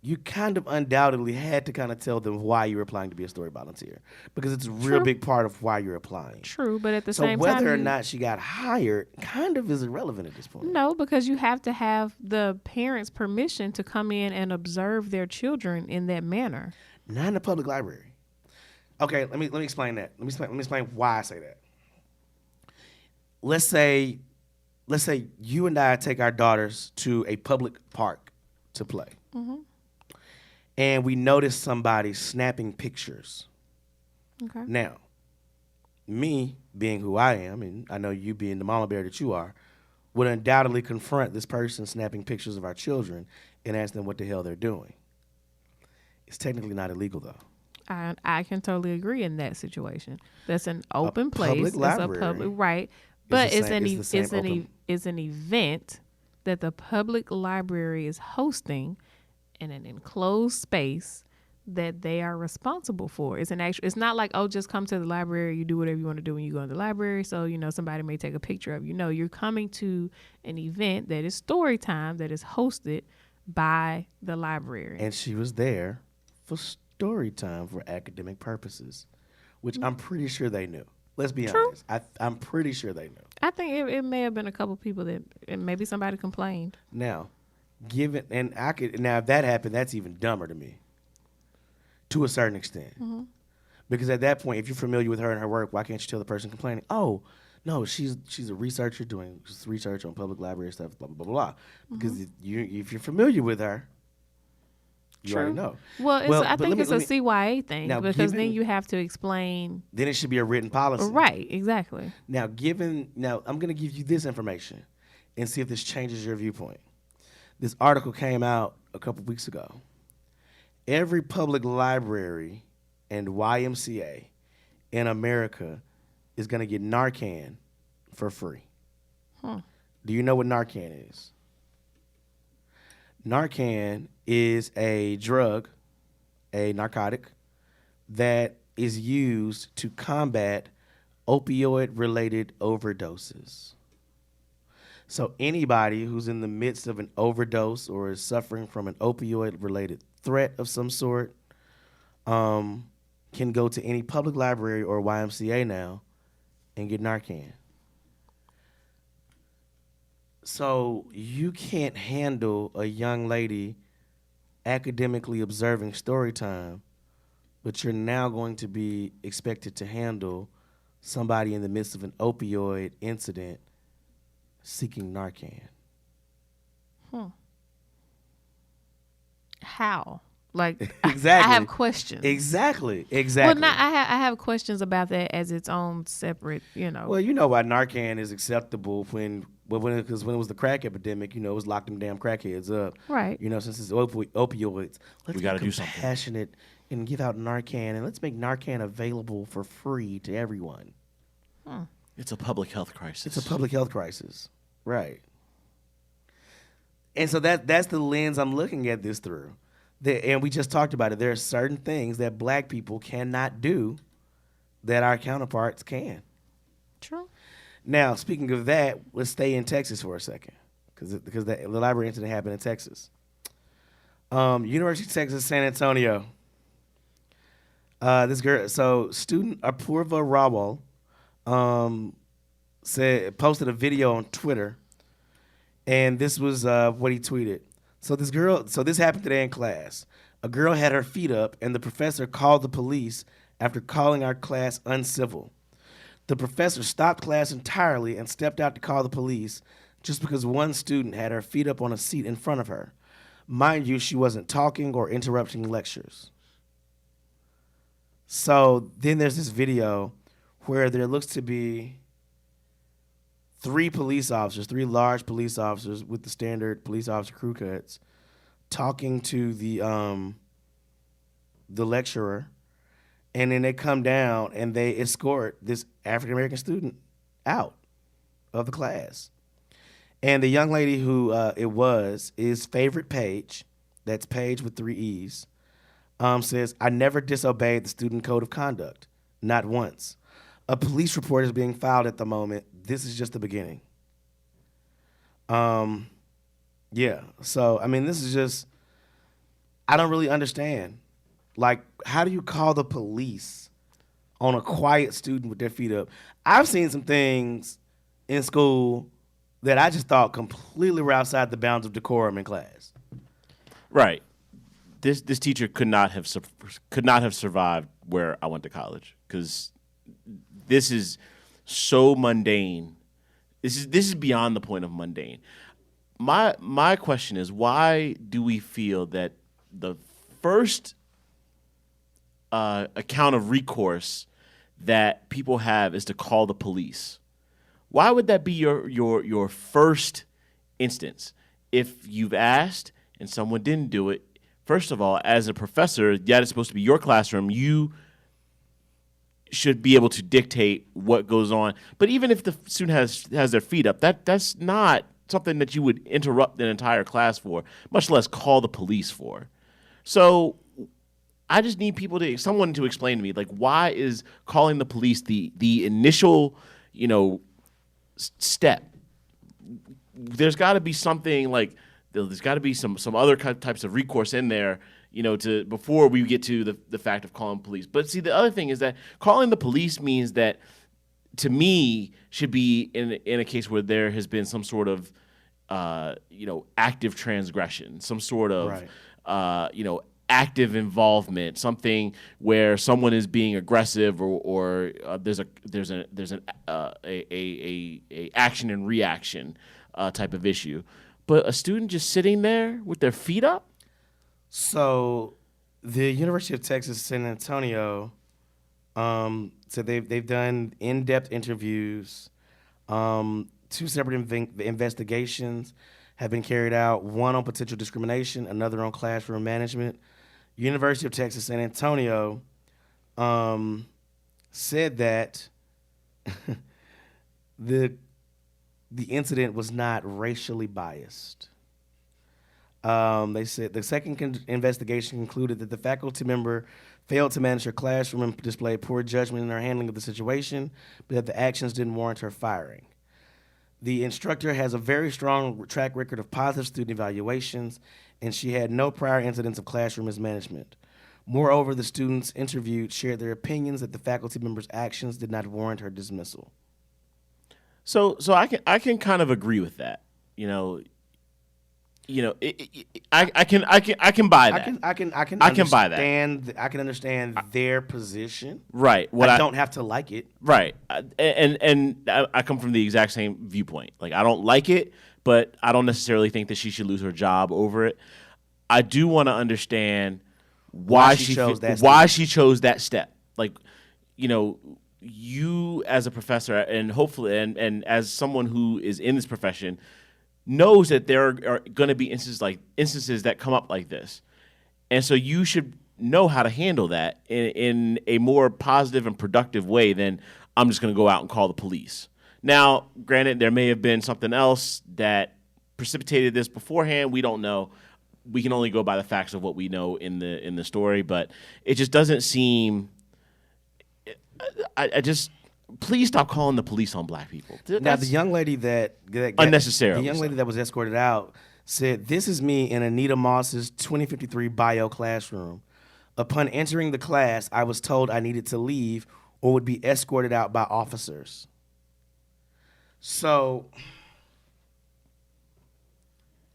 you kind of undoubtedly had to kind of tell them why you were applying to be a story volunteer, because it's a real big part of why you're applying. True, but at the same time, so whether or not she got hired kind of is irrelevant at this point. No, because you have to have the parents' permission to come in and observe their children in that manner. Not in a public library. Okay, let me explain that. Let me explain why I say that. Let's say you and I take our daughters to a public park to play. Mm-hmm. And we notice somebody snapping pictures. Okay. Now, me being who I am, and I know you being the mama bear that you are, would undoubtedly confront this person snapping pictures of our children and ask them what the hell they're doing. It's technically not illegal, though. I can totally agree in that situation. That's an open place. Public library. It's a public, right. But it's an event that the public library is hosting in an enclosed space that they are responsible for. It's not like, oh, just come to the library, you do whatever you want to do when you go in the library. So, somebody may take a picture of you. No, you're coming to an event that is story time that is hosted by the library. And she was there for story time for academic purposes, which I'm pretty sure they knew. Let's be honest. I'm pretty sure they knew. I think it may have been a couple people that maybe somebody complained. Now, if that happened, that's even dumber to me. To a certain extent. Mm-hmm. Because at that point, if you're familiar with her and her work, why can't you tell the person complaining, oh, no, she's a researcher doing research on public library stuff, blah, blah, blah, blah. Because if you're familiar with her, you already know. Well, I think it's a CYA thing, now, because then you have to explain. Then it should be a written policy. Right, exactly. Now, I'm going to give you this information and see if this changes your viewpoint. This article came out a couple weeks ago. Every public library and YMCA in America is going to get Narcan for free. Do you know what Narcan is? Narcan is a drug, a narcotic, that is used to combat opioid-related overdoses. So anybody who's in the midst of an overdose or is suffering from an opioid-related threat of some sort can go to any public library or YMCA now and get Narcan. So you can't handle a young lady academically observing story time, but you're now going to be expected to handle somebody in the midst of an opioid incident seeking Narcan. How? Like, Exactly. I have questions. Exactly. Well, I have questions about that as its own separate, Well, you know why Narcan is acceptable because when it was the crack epidemic, it was lock them damn crackheads up. Right. Since it's opioids, let's We gotta be do something. compassionate and give out Narcan, and let's make Narcan available for free to everyone. It's a public health crisis. It's a public health crisis. Right. And so that's the lens I'm looking at this through. And we just talked about it. There are certain things that black people cannot do that our counterparts can. True. Now, speaking of that, let's stay in Texas for a second, because the library incident happened in Texas. University of Texas, San Antonio. This girl, student Apurva Rawal posted a video on Twitter, and this was what he tweeted. So this happened today in class. A girl had her feet up, and the professor called the police after calling our class uncivil. The professor stopped class entirely and stepped out to call the police just because one student had her feet up on a seat in front of her. Mind you, she wasn't talking or interrupting lectures. So then there's this video where there looks to be three large police officers with the standard police officer crew cuts, talking to the lecturer, and then they come down and they escort this African American student out of the class. And the young lady who is Favorite Page, that's Page with 3 E's, says, "I never disobeyed the student code of conduct, not once. A police report is being filed at the moment. This is just the beginning." Yeah. So, this is just, I don't really understand. Like, how do you call the police on a quiet student with their feet up? I've seen some things in school that I just thought completely were outside the bounds of decorum in class. Right. This teacher could not have survived where I went to college, because this is so mundane. This is beyond the point of mundane. My question is, why do we feel that the first account of recourse that people have is to call the police? Why would that be your first instance? If you've asked and someone didn't do it, first of all, as a professor, it's supposed to be your classroom. You should be able to dictate what goes on. But even if the student has their feet up, that's not something that you would interrupt an entire class for, much less call the police for. So I just need someone to explain to me, like, why is calling the police the initial, step? There's got to be something like there's got to be some other types of recourse in there, to before we get to the fact of calling police. But see, the other thing is that calling the police means that, to me, should be in a case where there has been some sort of active transgression, some sort of active involvement, something where someone is being aggressive or there's an action and reaction type of issue. But a student just sitting there with their feet up? So the University of Texas San Antonio said they've done in-depth interviews. 2 separate investigations have been carried out, one on potential discrimination, another on classroom management. University of Texas San Antonio said that the incident was not racially biased. They said the second investigation concluded that the faculty member failed to manage her classroom and displayed poor judgment in her handling of the situation, but that the actions didn't warrant her firing. The instructor has a very strong track record of positive student evaluations, and she had no prior incidents of classroom mismanagement. Moreover, the students interviewed shared their opinions that the faculty member's actions did not warrant her dismissal. So I can kind of agree with that. I can buy that. I can buy that. I can understand their position. Right. I don't have to like it. Right. And I come from the exact same viewpoint. Like, I don't like it, but I don't necessarily think that she should lose her job over it. I do want to understand why she chose that step. Like, you as a professor and hopefully and as someone who is in this profession knows that there are going to be instances that come up like this. And so you should know how to handle that in a more positive and productive way than I'm just going to go out and call the police. Now, granted, there may have been something else that precipitated this beforehand. We don't know. We can only go by the facts of what we know in the story, but it just doesn't seem. Please stop calling the police on black people. Now, the young lady that unnecessarily. The young lady that was escorted out said, "This is me in Anita Moss's 2053 bio classroom. Upon entering the class, I was told I needed to leave or would be escorted out by officers." So,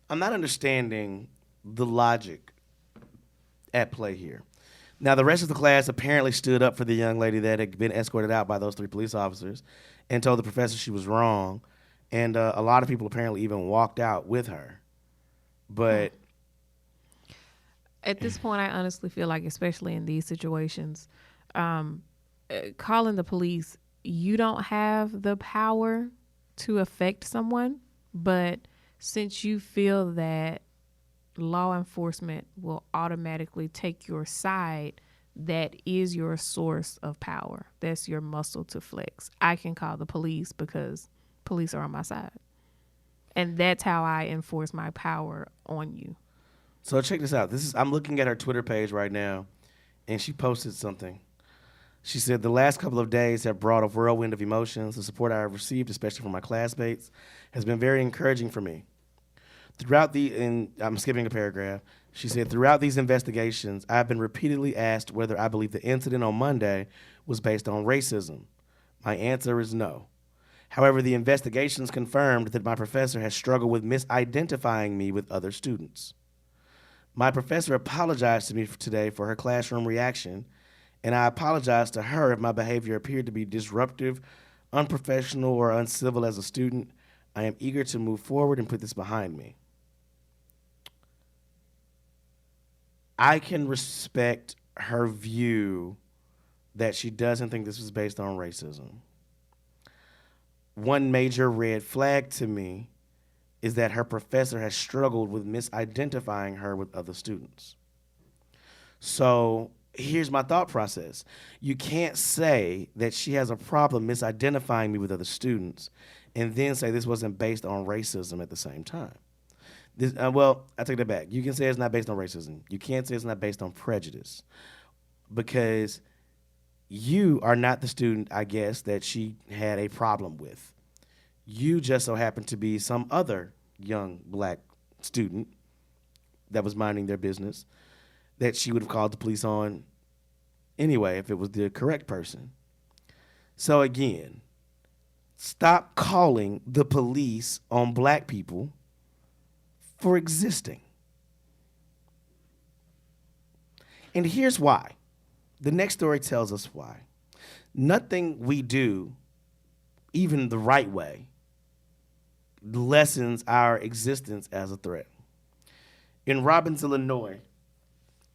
I'm not understanding the logic at play here. Now, the rest of the class apparently stood up for the young lady that had been escorted out by those 3 police officers and told the professor she was wrong. And a lot of people apparently even walked out with her. But at this point, I honestly feel like, especially in these situations, calling the police, you don't have the power to affect someone. But since you feel that law enforcement will automatically take your side, that is your source of power. That's your muscle to flex. I can call the police because police are on my side. And that's how I enforce my power on you. So check this out. I'm looking at her Twitter page right now, and she posted something. She said, "The last couple of days have brought a whirlwind of emotions. The support I have received, especially from my classmates, has been very encouraging for me. And I'm skipping a paragraph. She said, throughout these investigations, I've been repeatedly asked whether I believe the incident on Monday was based on racism. My answer is no. However, the investigations confirmed that my professor has struggled with misidentifying me with other students. My professor apologized to me today for her classroom reaction, and I apologize to her if my behavior appeared to be disruptive, unprofessional, or uncivil as a student. I am eager to move forward and put this behind me." I can respect her view that she doesn't think this was based on racism. One major red flag to me is that her professor has struggled with misidentifying her with other students. So here's my thought process. You can't say that she has a problem misidentifying me with other students and then say this wasn't based on racism at the same time. I take that back. You can say it's not based on racism. You can't say it's not based on prejudice. because you are not the student, I guess, that she had a problem with. You just so happened to be some other young black student that was minding their business that she would have called the police on anyway if it was the correct person. So again, stop calling the police on black people for existing. And here's why. The next story tells us why. Nothing we do, even the right way, lessens our existence as a threat. In Robbins, Illinois,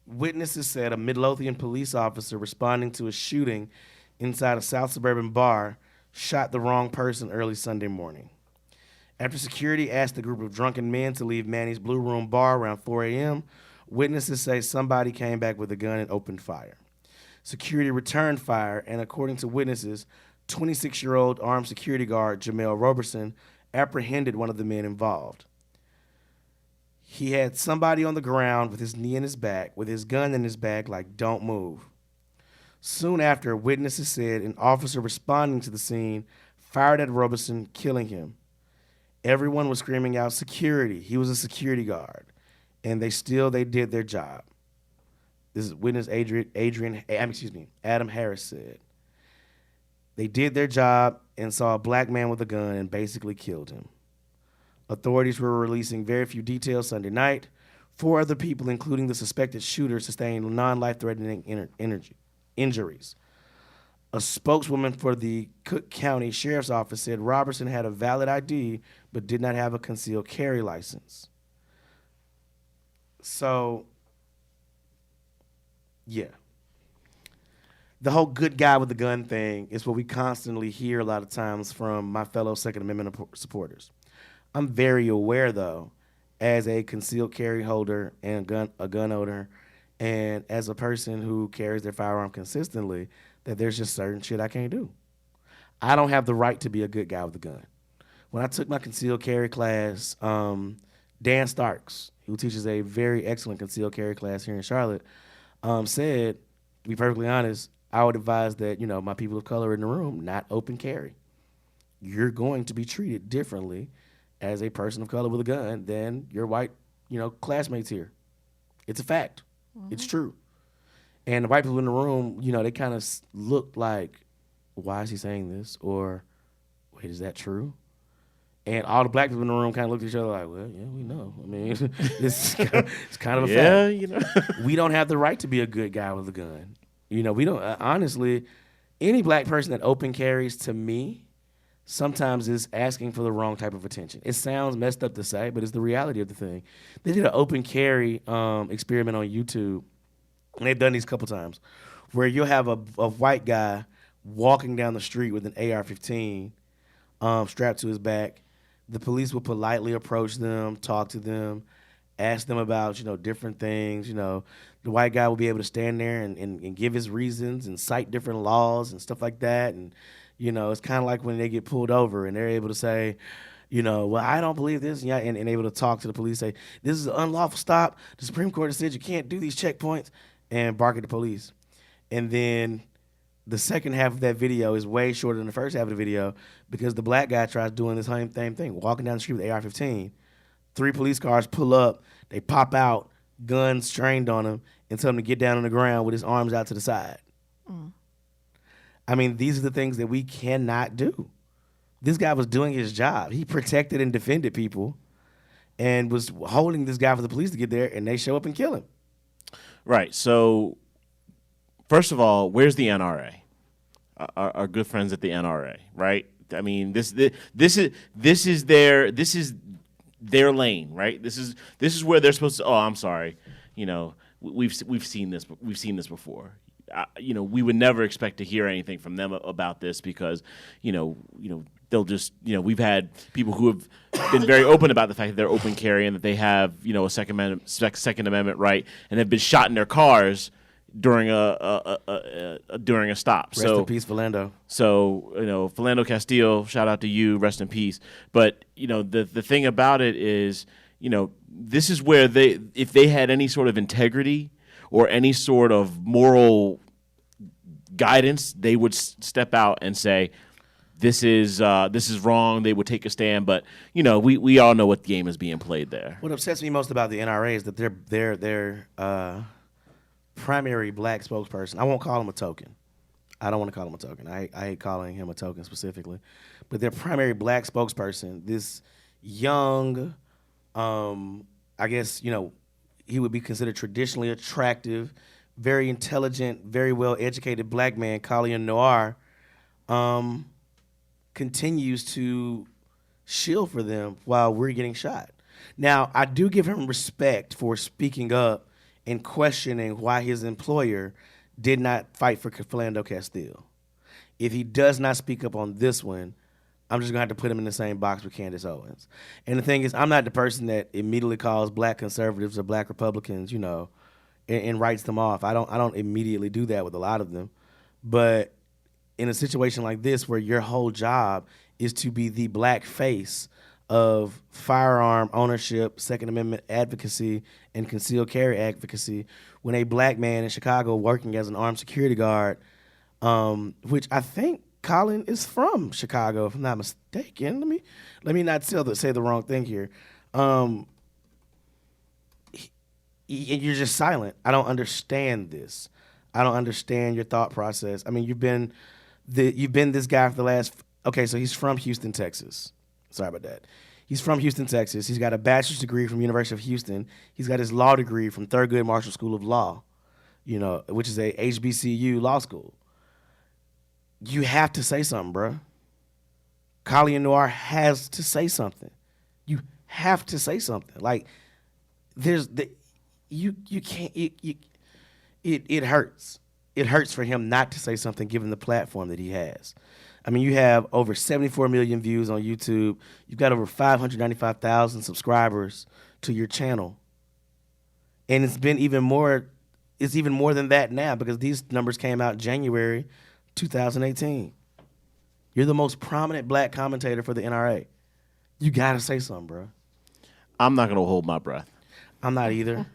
witnesses said a Midlothian police officer responding to a shooting inside a South suburban bar shot the wrong person early Sunday morning. After security asked a group of drunken men to leave Manny's Blue Room bar around 4 a.m., witnesses say somebody came back with a gun and opened fire. Security returned fire, and according to witnesses, 26-year-old armed security guard Jamel Roberson apprehended one of the men involved. He had somebody on the ground with his knee in his back, with his gun in his back, like, don't move. Soon after, witnesses said an officer responding to the scene fired at Roberson, killing him. Everyone was screaming out, security. He was a security guard. And they did their job. This is witness Adam Harris said. They did their job and saw a black man with a gun and basically killed him. Authorities were releasing very few details Sunday night. 4 other people, including the suspected shooter, sustained non-life-threatening injuries. A spokeswoman for the Cook County Sheriff's Office said Robertson had a valid ID but did not have a concealed carry license. So, yeah. The whole good guy with the gun thing is what we constantly hear a lot of times from my fellow Second Amendment supporters. I'm very aware, though, as a concealed carry holder and a gun owner, and as a person who carries their firearm consistently, that there's just certain shit I can't do. I don't have the right to be a good guy with a gun. When I took my concealed carry class, Dan Starks, who teaches a very excellent concealed carry class here in Charlotte, said, to be perfectly honest, I would advise that, my people of color in the room not open carry. You're going to be treated differently as a person of color with a gun than your white, classmates here. It's a fact. Mm-hmm. It's true. And the white people in the room, they kind of look like, why is he saying this? Or, wait, is that true? And all the black people in the room kind of looked at each other like, well, yeah, we know. I mean, it's kind of a fact. We don't have the right to be a good guy with a gun. We don't, honestly, any black person that open carries, to me, sometimes is asking for the wrong type of attention. It sounds messed up to say, but it's the reality of the thing. They did an open carry experiment on YouTube, and they've done these a couple times, where you'll have a white guy walking down the street with an AR-15 strapped to his back. The police will politely approach them, talk to them, ask them about, different things. The white guy will be able to stand there and give his reasons and cite different laws and stuff like that. And, it's kind of like when they get pulled over and they're able to say, well, I don't believe this. Yeah, and able to talk to the police, say, this is an unlawful stop. The Supreme Court has said you can't do these checkpoints, and bark at the police. And then the second half of that video is way shorter than the first half of the video because the black guy tries doing this same thing, walking down the street with AR-15. 3 police cars pull up, they pop out, guns trained on him, and tell him to get down on the ground with his arms out to the side. Mm. I mean, these are the things that we cannot do. This guy was doing his job. He protected and defended people and was holding this guy for the police to get there, and they show up and kill him. Right. So, first of all, where's the NRA? Our good friends at the NRA, right? I mean, this is their lane, right? This is where they're supposed to. Oh, I'm sorry. We've seen this. We've seen this before. We would never expect to hear anything from them about this because, they'll just, we've had people who have been very open about the fact that they're open carry and that they have, a Second Amendment right and have been shot in their cars during a stop. Rest in peace, Philando. So, Philando Castile, shout out to you, rest in peace. But, the thing about it is, this is where if they had any sort of integrity or any sort of moral guidance, they would step out and say, this is wrong. They would take a stand, but we all know what game is being played there. What upsets me most about the NRA is that their primary black spokesperson, I won't call him a token. I don't want to call him a token. I hate calling him a token specifically. But their primary black spokesperson, this young, I guess, he would be considered traditionally attractive, very intelligent, very well-educated black man, Colin Noir, continues to shield for them while we're getting shot. Now, I do give him respect for speaking up and questioning why his employer did not fight for Philando Castile. If he does not speak up on this one, I'm just going to have to put him in the same box with Candace Owens. And the thing is, I'm not the person that immediately calls black conservatives or black Republicans, and writes them off. I don't immediately do that with a lot of them. But in a situation like this where your whole job is to be the black face of firearm ownership, Second Amendment advocacy, and concealed carry advocacy, when a black man in Chicago working as an armed security guard, which I think Colin is from Chicago, if I'm not mistaken. Let me not say the wrong thing here. You're just silent. I don't understand this. I don't understand your thought process. I mean, you've been this guy for the last. Okay, so he's from Houston, Texas. Sorry about that. He's from Houston, Texas. He's got a bachelor's degree from University of Houston. He's got his law degree from Thurgood Marshall School of Law, which is a HBCU law school. You have to say something, bro. Colin Noir has to say something. You have to say something. Like, you can't. It hurts. It hurts for him not to say something given the platform that he has. I mean, you have over 74 million views on YouTube. You've got over 595,000 subscribers to your channel. And it's even more than that now because these numbers came out January 2018. You're the most prominent black commentator for the NRA. You got to say something, bro. I'm not going to hold my breath. I'm not either.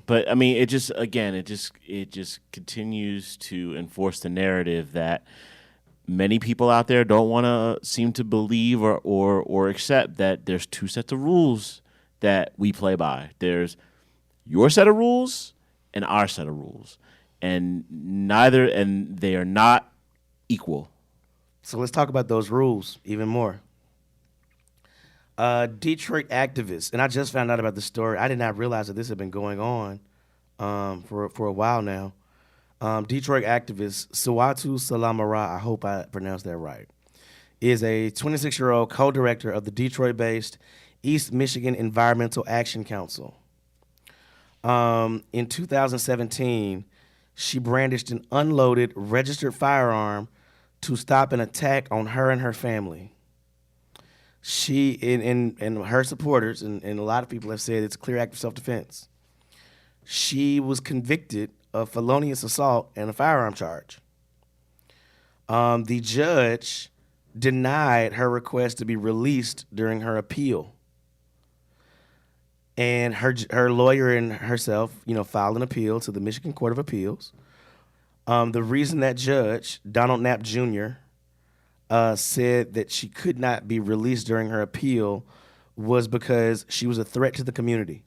But I mean, it just continues to enforce the narrative that many people out there don't want to seem to believe or accept that there's two sets of rules that we play by. There's your set of rules and our set of rules, and they are not equal. So let's talk about those rules even more. Detroit activists, and I just found out about this story. I did not realize that this had been going on for a while now. Detroit activist Suwatu Salamara, I hope I pronounced that right, is a 26-year-old co-director of the Detroit-based East Michigan Environmental Action Council. In 2017, she brandished an unloaded registered firearm to stop an attack on her and her family. She and her supporters and a lot of people have said it's a clear act of self-defense. She was convicted of felonious assault and a firearm charge. The judge denied her request to be released during her appeal. And her lawyer and herself, filed an appeal to the Michigan Court of Appeals. The reason that judge, Donald Knapp Jr., said that she could not be released during her appeal was because she was a threat to the community.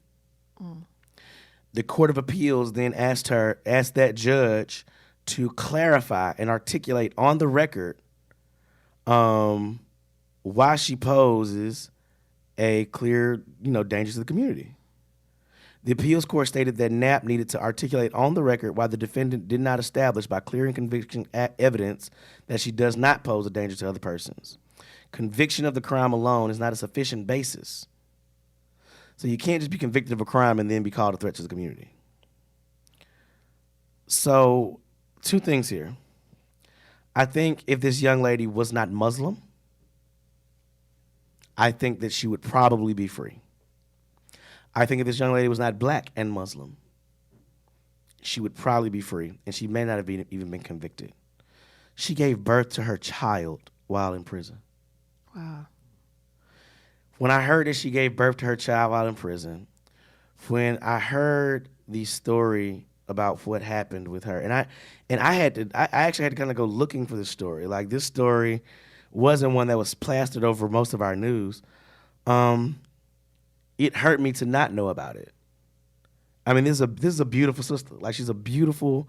The Court of Appeals then asked that judge to clarify and articulate on the record why she poses a clear, danger to the community. The appeals court stated that Knapp needed to articulate on the record why the defendant did not establish by clear and conviction evidence that she does not pose a danger to other persons. Conviction of the crime alone is not a sufficient basis. So you can't just be convicted of a crime and then be called a threat to the community. So, two things here. I think if this young lady was not Muslim, I think that she would probably be free. I think if this young lady was not black and Muslim, she would probably be free, and she may not have even been convicted. She gave birth to her child while in prison. Wow. When I heard that she gave birth to her child while in prison, when I heard the story about what happened with her, and I actually had to kind of go looking for this story. Like, this story wasn't one that was plastered over most of our news. It hurt me to not know about it. I mean, this is a beautiful sister. Like, she's a beautiful,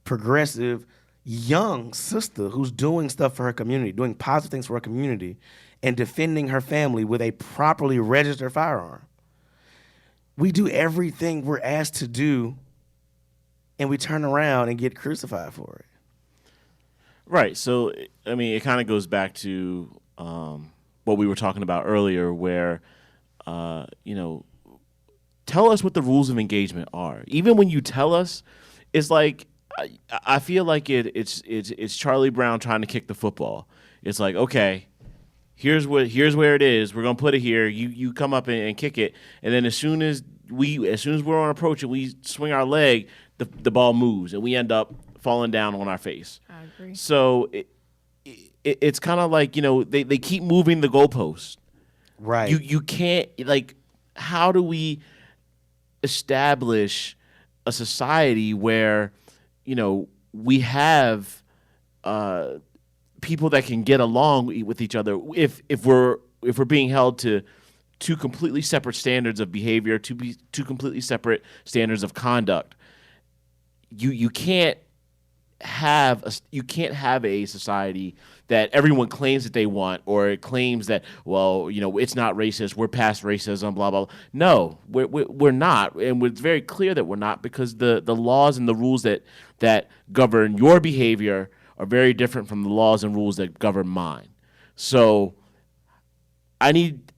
progressive, young sister who's doing stuff for her community, doing positive things for her community, and defending her family with a properly registered firearm. We do everything we're asked to do, and we turn around and get crucified for it. Right. So, I mean, it kind of goes back to what we were talking about earlier, where, tell us what the rules of engagement are. Even when you tell us, it's like, I feel like it's Charlie Brown trying to kick the football. It's like, okay, here's where it is. We're gonna put it here. You come up and kick it, and then as soon as we're on approach and we swing our leg, the ball moves and we end up falling down on our face. I agree. So it's kind of like, they keep moving the goalpost. Right. You can't, like, how do we establish a society where we have people that can get along with each other if we're being held to two completely separate standards of behavior, two completely separate standards of conduct? You can't have a society that everyone claims that they want, or it claims that, well, it's not racist, we're past racism, blah blah blah. No, we're not, and it's very clear that we're not, because the laws and the rules that govern your behavior are very different from the laws and rules that govern mine. So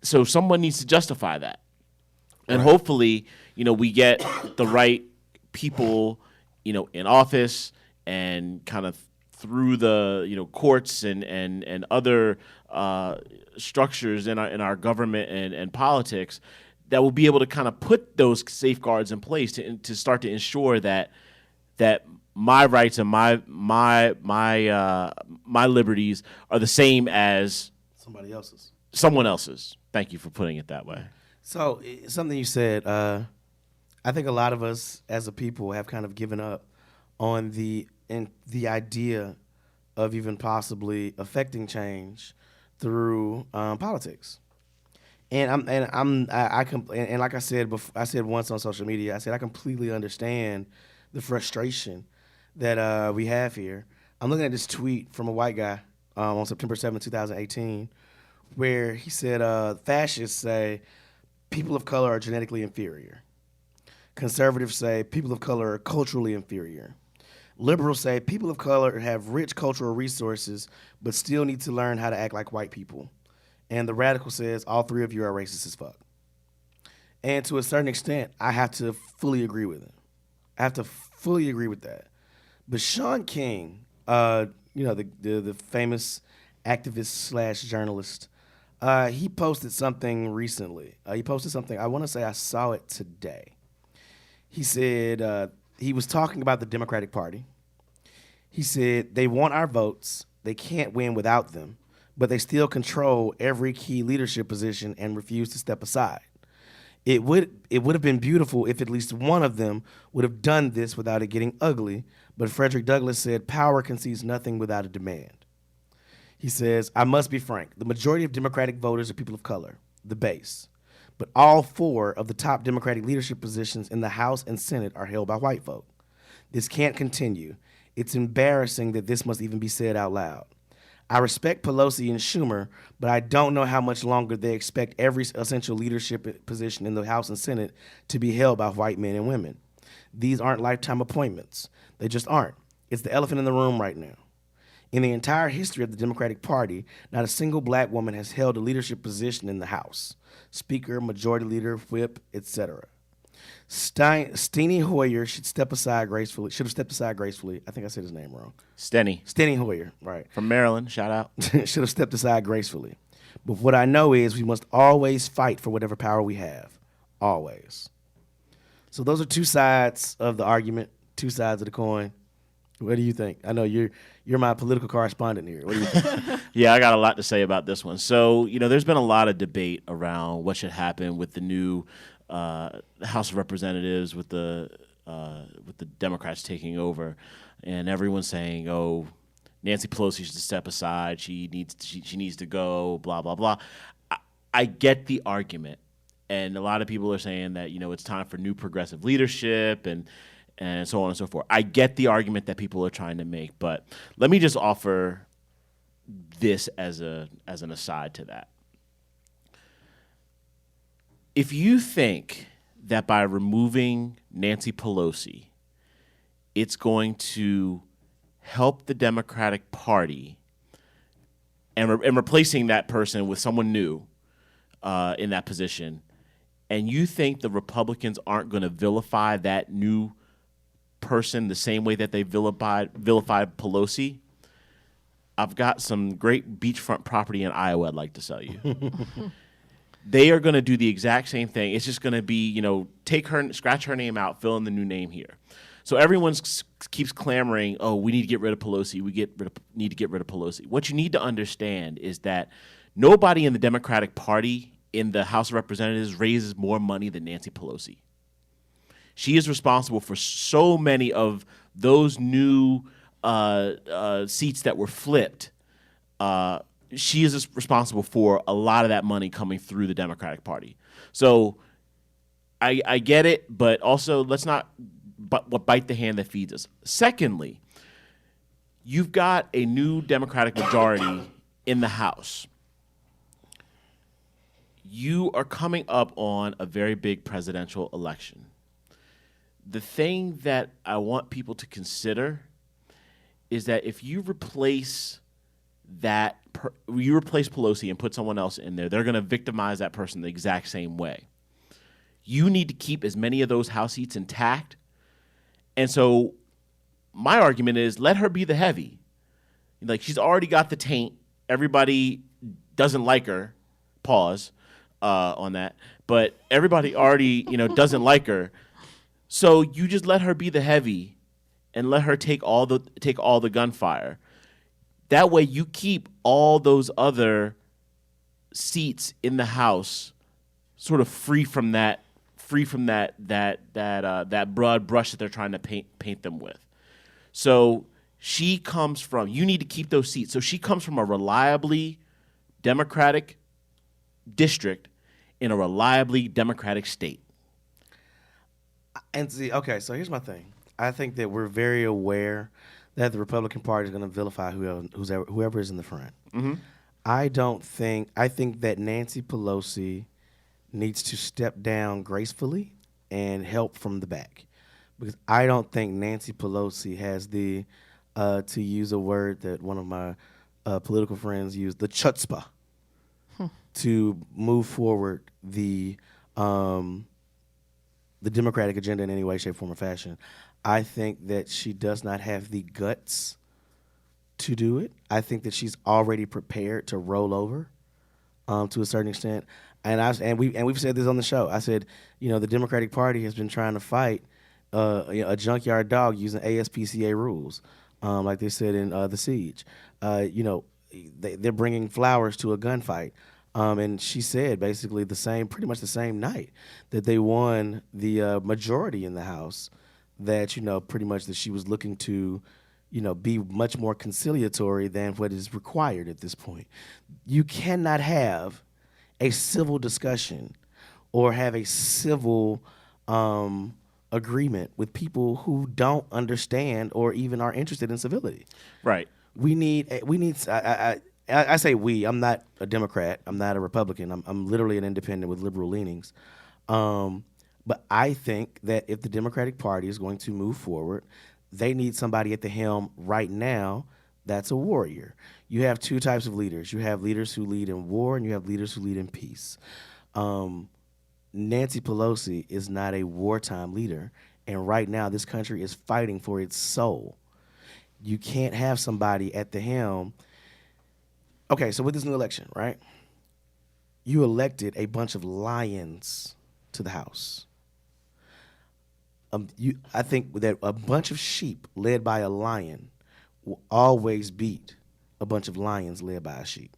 someone needs to justify that, and Right. hopefully, we get the right people, in office, and kind of through the courts and other structures in our government and politics, that will be able to kind of put those safeguards in place to start to ensure that my rights and my liberties are the same as Somebody else's. someone else's. Thank you for putting it that way. So, something you said, I think a lot of us as a people have kind of given up on the idea of even possibly affecting change through politics. And like I said before, I said once on social media, I said I completely understand the frustration that we have here. I'm looking at this tweet from a white guy on September 7, 2018, where he said, fascists say people of color are genetically inferior. Conservatives say people of color are culturally inferior. Liberals say people of color have rich cultural resources but still need to learn how to act like white people. And the radical says all three of you are racist as fuck. And to a certain extent, I have to fully agree with it. I have to fully agree with that. But Shaun King, the famous activist / journalist, he posted something recently. He posted something, I want to say I saw it today. He said, he was talking about the Democratic Party. He said, they want our votes. They can't win without them, but they still control every key leadership position and refuse to step aside. It would have been beautiful if at least one of them would have done this without it getting ugly, but Frederick Douglass said, power concedes nothing without a demand. He says, I must be frank. The majority of Democratic voters are people of color, the base. But all four of the top Democratic leadership positions in the House and Senate are held by white folk. This can't continue. It's embarrassing that this must even be said out loud. I respect Pelosi and Schumer, but I don't know how much longer they expect every essential leadership position in the House and Senate to be held by white men and women. These aren't lifetime appointments. They just aren't. It's the elephant in the room right now. In the entire history of the Democratic Party, not a single black woman has held a leadership position in the House. Speaker, majority leader, whip, etc. Steny Hoyer should have stepped aside gracefully. I think I said his name wrong. Steny Hoyer, right. from Maryland, shout out. Should have stepped aside gracefully. But what I know is we must always fight for whatever power we have. Always. So those are two sides of the argument, two sides of the coin. What do you think? I know you're my political correspondent here. What do you think? Yeah, I got a lot to say about this one. So, there's been a lot of debate around what should happen with the new House of Representatives, with the with the Democrats taking over, and everyone's saying, "Oh, Nancy Pelosi should step aside. She needs to go." Blah blah blah. I get the argument, and a lot of people are saying that it's time for new progressive leadership and so on and so forth. I get the argument that people are trying to make, but let me just offer this as an aside to that. If you think that by removing Nancy Pelosi, it's going to help the Democratic Party and replacing that person with someone new in that position, and you think the Republicans aren't going to vilify that new person the same way that they vilified Pelosi, I've got some great beachfront property in Iowa I'd like to sell you. They are going to do the exact same thing. It's just going to be, take her, scratch her name out, fill in the new name here. So everyone keeps clamoring, oh, we need to get rid of Pelosi. Need to get rid of Pelosi. What you need to understand is that nobody in the Democratic Party in the House of Representatives raises more money than Nancy Pelosi. She is responsible for so many of those new seats that were flipped. She is responsible for a lot of that money coming through the Democratic Party. So I get it, but also let's not bite the hand that feeds us. Secondly, you've got a new Democratic majority in the House. You are coming up on a very big presidential election. The thing that I want people to consider is that if you replace Pelosi and put someone else in there, they're going to victimize that person the exact same way. You need to keep as many of those House seats intact. And so my argument is let her be the heavy. Like, she's already got the taint. Everybody doesn't like her. Pause on that. But everybody already, doesn't like her. So you just let her be the heavy and let her take all the gunfire. That way you keep all those other seats in the House sort of free from that broad brush that they're trying to paint them with. So you need to keep those seats. So she comes from a reliably Democratic district in a reliably Democratic state. And see, okay, so here's my thing. I think that we're very aware that the Republican Party is going to vilify whoever is in the front. Mm-hmm. I think that Nancy Pelosi needs to step down gracefully and help from the back. Because I don't think Nancy Pelosi has the, to use a word that one of my political friends used, the chutzpah to move forward the Democratic agenda in any way, shape, form, or fashion. I think that she does not have the guts to do it. I think that she's already prepared to roll over to a certain extent. And we've said this on the show. I said, the Democratic Party has been trying to fight a junkyard dog using ASPCA rules, like they said in The Siege. They're bringing flowers to a gunfight. And she said basically pretty much the same night that they won the majority in the House, that, pretty much that she was looking to, be much more conciliatory than what is required at this point. You cannot have a civil discussion or have a civil agreement with people who don't understand or even are interested in civility. Right. I say we. I'm not a Democrat. I'm not a Republican. I'm literally an independent with liberal leanings. But I think that if the Democratic Party is going to move forward, they need somebody at the helm right now that's a warrior. You have two types of leaders. You have leaders who lead in war, and you have leaders who lead in peace. Nancy Pelosi is not a wartime leader, and right now this country is fighting for its soul. You can't have somebody at the helm. Okay, so with this new election, right, you elected a bunch of lions to the House. I think that a bunch of sheep led by a lion will always beat a bunch of lions led by a sheep.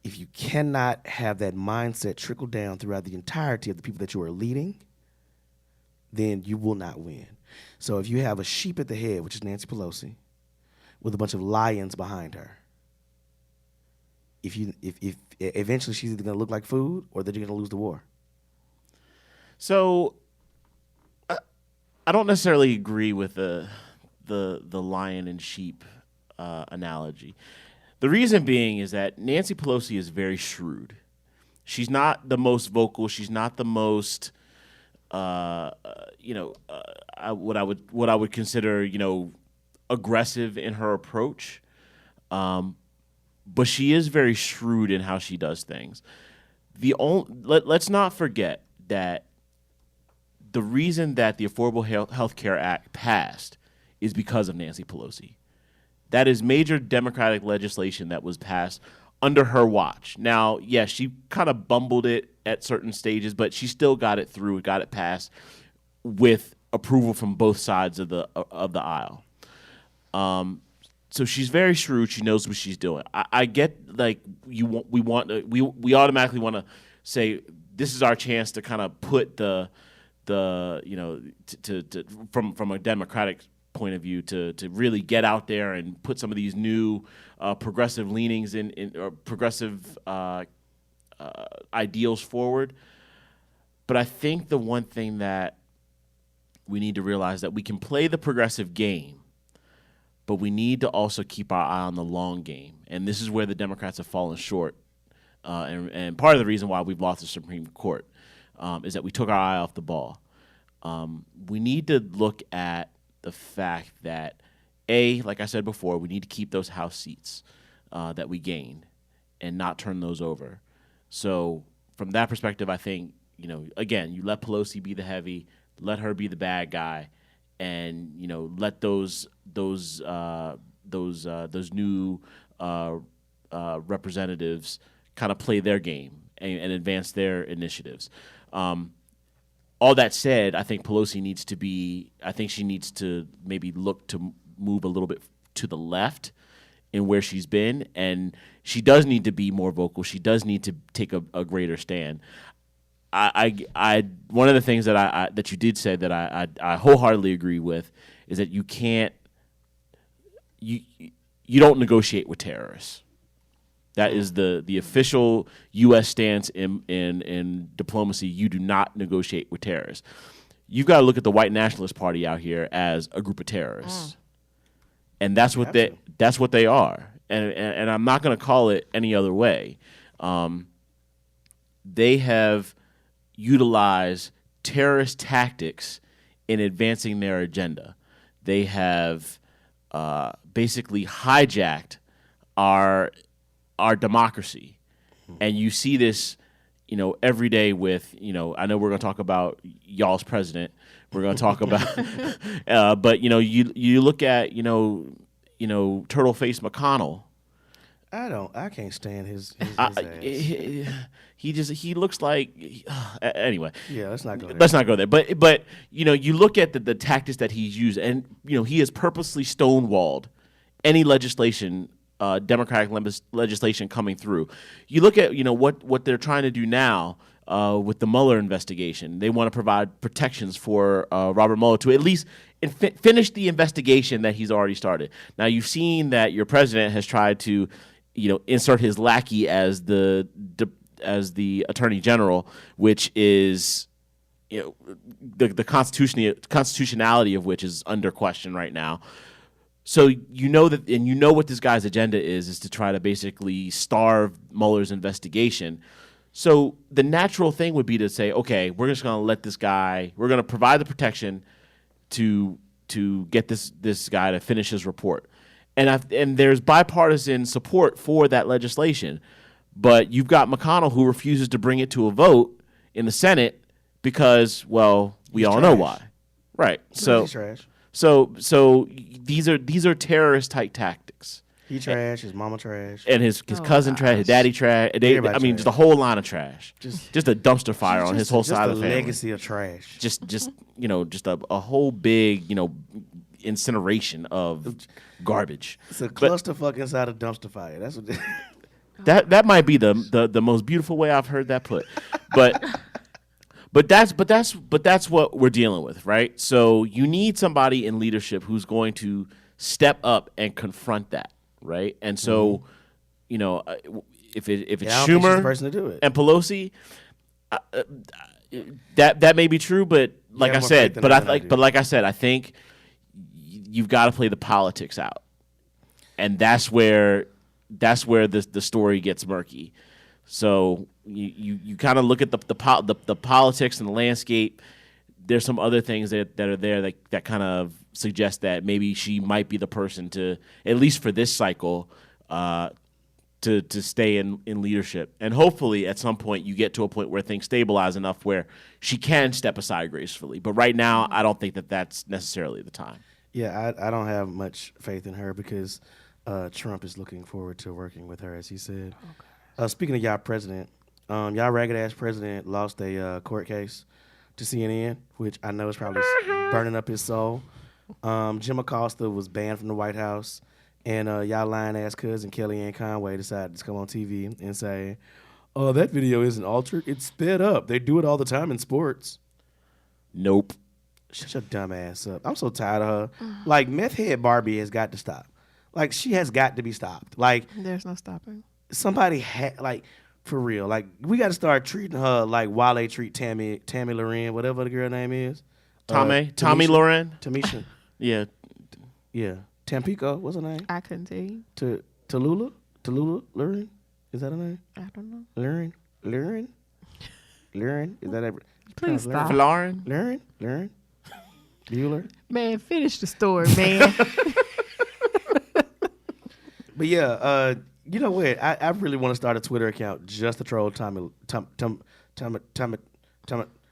If you cannot have that mindset trickle down throughout the entirety of the people that you are leading, then you will not win. So if you have a sheep at the head, which is Nancy Pelosi, with a bunch of lions behind her, if eventually she's either going to look like food or that you're going to lose the war. So I don't necessarily agree with the lion and sheep analogy. The reason being is that Nancy Pelosi is very shrewd. She's not the most vocal. She's not the most, what I would consider, aggressive in her approach. But she is very shrewd in how she does things. Let's not forget that the reason that the Affordable Health Care Act passed is because of Nancy Pelosi. That is major Democratic legislation that was passed under her watch. Now, yes, she kind of bumbled it at certain stages, but she still got it through, got it passed with approval from both sides of the aisle. So she's very shrewd. She knows what she's doing. I get like we automatically want to say this is our chance to kind of put from a Democratic point of view to really get out there and put some of these new progressive leanings or progressive ideals forward. But I think the one thing that we need to realize that we can play the progressive game, but we need to also keep our eye on the long game. And this is where the Democrats have fallen short. And part of the reason why we've lost the Supreme Court is that we took our eye off the ball. We need to look at the fact that, like I said before, we need to keep those House seats that we gained and not turn those over. So from that perspective, I think, again, you let Pelosi be the heavy, let her be the bad guy, and let those new representatives kind of play their game and advance their initiatives. All that said, I think Pelosi needs to maybe look to move a little bit to the left in where she's been, and she does need to be more vocal. She does need to take a greater stand. One of the things that you did say that I wholeheartedly agree with is that you don't negotiate with terrorists. That is the official U.S. stance in diplomacy. You do not negotiate with terrorists. You've got to look at the White Nationalist Party out here as a group of terrorists, and that's what they are. And I'm not going to call it any other way. They have utilized terrorist tactics in advancing their agenda. They have basically hijacked our democracy, and you see this, every day with, I know we're going to talk about y'all's president. We're going to talk about, but you look at, turtle face McConnell. I can't stand his ass. He looks like anyway. Yeah, let's not go there. Let's not go there. But you look at the tactics that he's used, and he has purposely stonewalled any legislation, Democratic legislation coming through. You look at what they're trying to do now with the Mueller investigation. They want to provide protections for Robert Mueller to at least finish the investigation that he's already started. Now you've seen that your president has tried to insert his lackey as the attorney general, which is the constitutionality of which is under question right now. So what this guy's agenda is to try to basically starve Mueller's investigation. So the natural thing would be to say, okay, we're just going to let this guy, we're going to provide the protection to get this guy to finish his report. And there's bipartisan support for that legislation. But you've got McConnell who refuses to bring it to a vote in the Senate because, well, we all know why. Right. He's trash. So these are terrorist type tactics. He trash, his mama trash, and his cousin trash, his daddy trash. Just a whole line of trash. Just a dumpster fire on his whole side of the family. Legacy of trash. Just a whole big incineration of garbage. It's a clusterfuck inside a dumpster fire. That's what. That might be the most beautiful way I've heard that put, but But that's what we're dealing with, right? So you need somebody in leadership who's going to step up and confront that, right? And so, you know, if it's Yeah, I don't think she's the Schumer person to do it. and Pelosi, that may be true, but like I have more said, faith in but her I than I like, do. but like I said, I think you've got to play the politics out, and that's where the story gets murky. So you kind of look at the politics and the landscape. There's some other things that are there that kind of suggest that maybe she might be the person to, at least for this cycle, to stay in leadership. And hopefully at some point you get to a point where things stabilize enough where she can step aside gracefully. But right now, I don't think that that's necessarily the time. Yeah, I don't have much faith in her because Trump is looking forward to working with her, as he said. Speaking of y'all president, y'all ragged ass president lost a court case to CNN, which I know is probably burning up his soul. Jim Acosta was banned from the White House, and y'all lying ass cousin Kellyanne Conway decided to come on TV and say, "Oh, that video isn't altered; it's sped up. They do it all the time in sports." Nope. Shut your dumb ass up. I'm so tired of her. Like, meth head Barbie has got to stop. Like, she has got to be stopped. Like, There's no stopping. somebody like, for real. Like, we got to start treating her like Wale treat Tammy Loren, whatever the girl name is. Tommy Tamisha- Loren? Tamisha. Yeah. Yeah. Tampico. What's her name? I couldn't tell you. Tallulah Loren. Is that her name? I don't know. Loren. Is that ever? Please stop. Lauren? Loren. Bueller. Man, finish the story, man. But yeah, you know what? I really want to start a Twitter account just to troll Tommy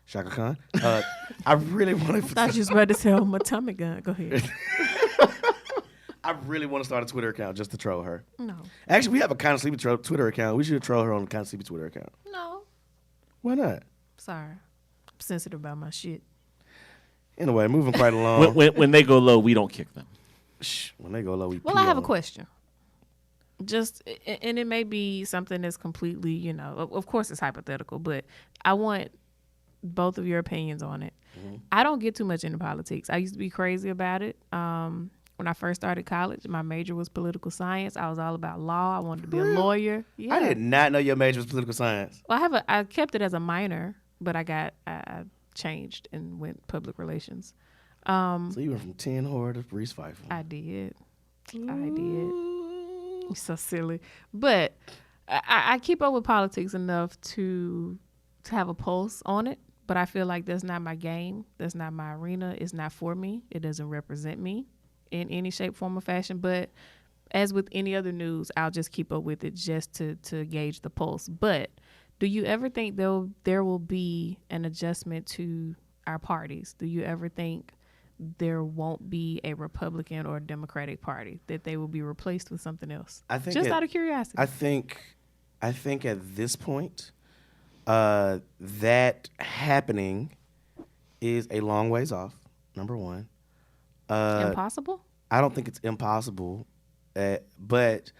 Shaka Khan. I really want Thought you was about to tell my tummy gun. Go ahead. I really want to start a Twitter account just to troll her. No. Actually, we have a Kind of Sleepy Twitter account. We should troll her on the Kind of Sleepy Twitter account. No. Why not? Sorry. I'm sensitive about my shit. Anyway, moving quite along. When they go low, we don't kick them. When they go low, we Well, pee I have a on 'em. question. Just, and it may be something that's completely, of course it's hypothetical, but I want both of your opinions on it. Mm-hmm. I don't get too much into politics. I used to be crazy about it. When I first started college, my major was political science. I was all about law. I wanted to be a lawyer. Yeah. I did not know your major was political science. Well, I kept it as a minor, but I changed and went public relations. So you went from 10 whore to Reese Pfeiffer. I did. You're so silly. But I keep up with politics enough to have a pulse on it. But I feel like that's not my game. That's not my arena. It's not for me. It doesn't represent me in any shape, form, or fashion. But as with any other news, I'll just keep up with it just to gauge the pulse. But do you ever think there will be an adjustment to our parties? Do you ever think there won't be a Republican or a Democratic Party, that they will be replaced with something else? I think just out of curiosity. I think at this point, that happening is a long ways off. Number one, Impossible? I don't think it's impossible, but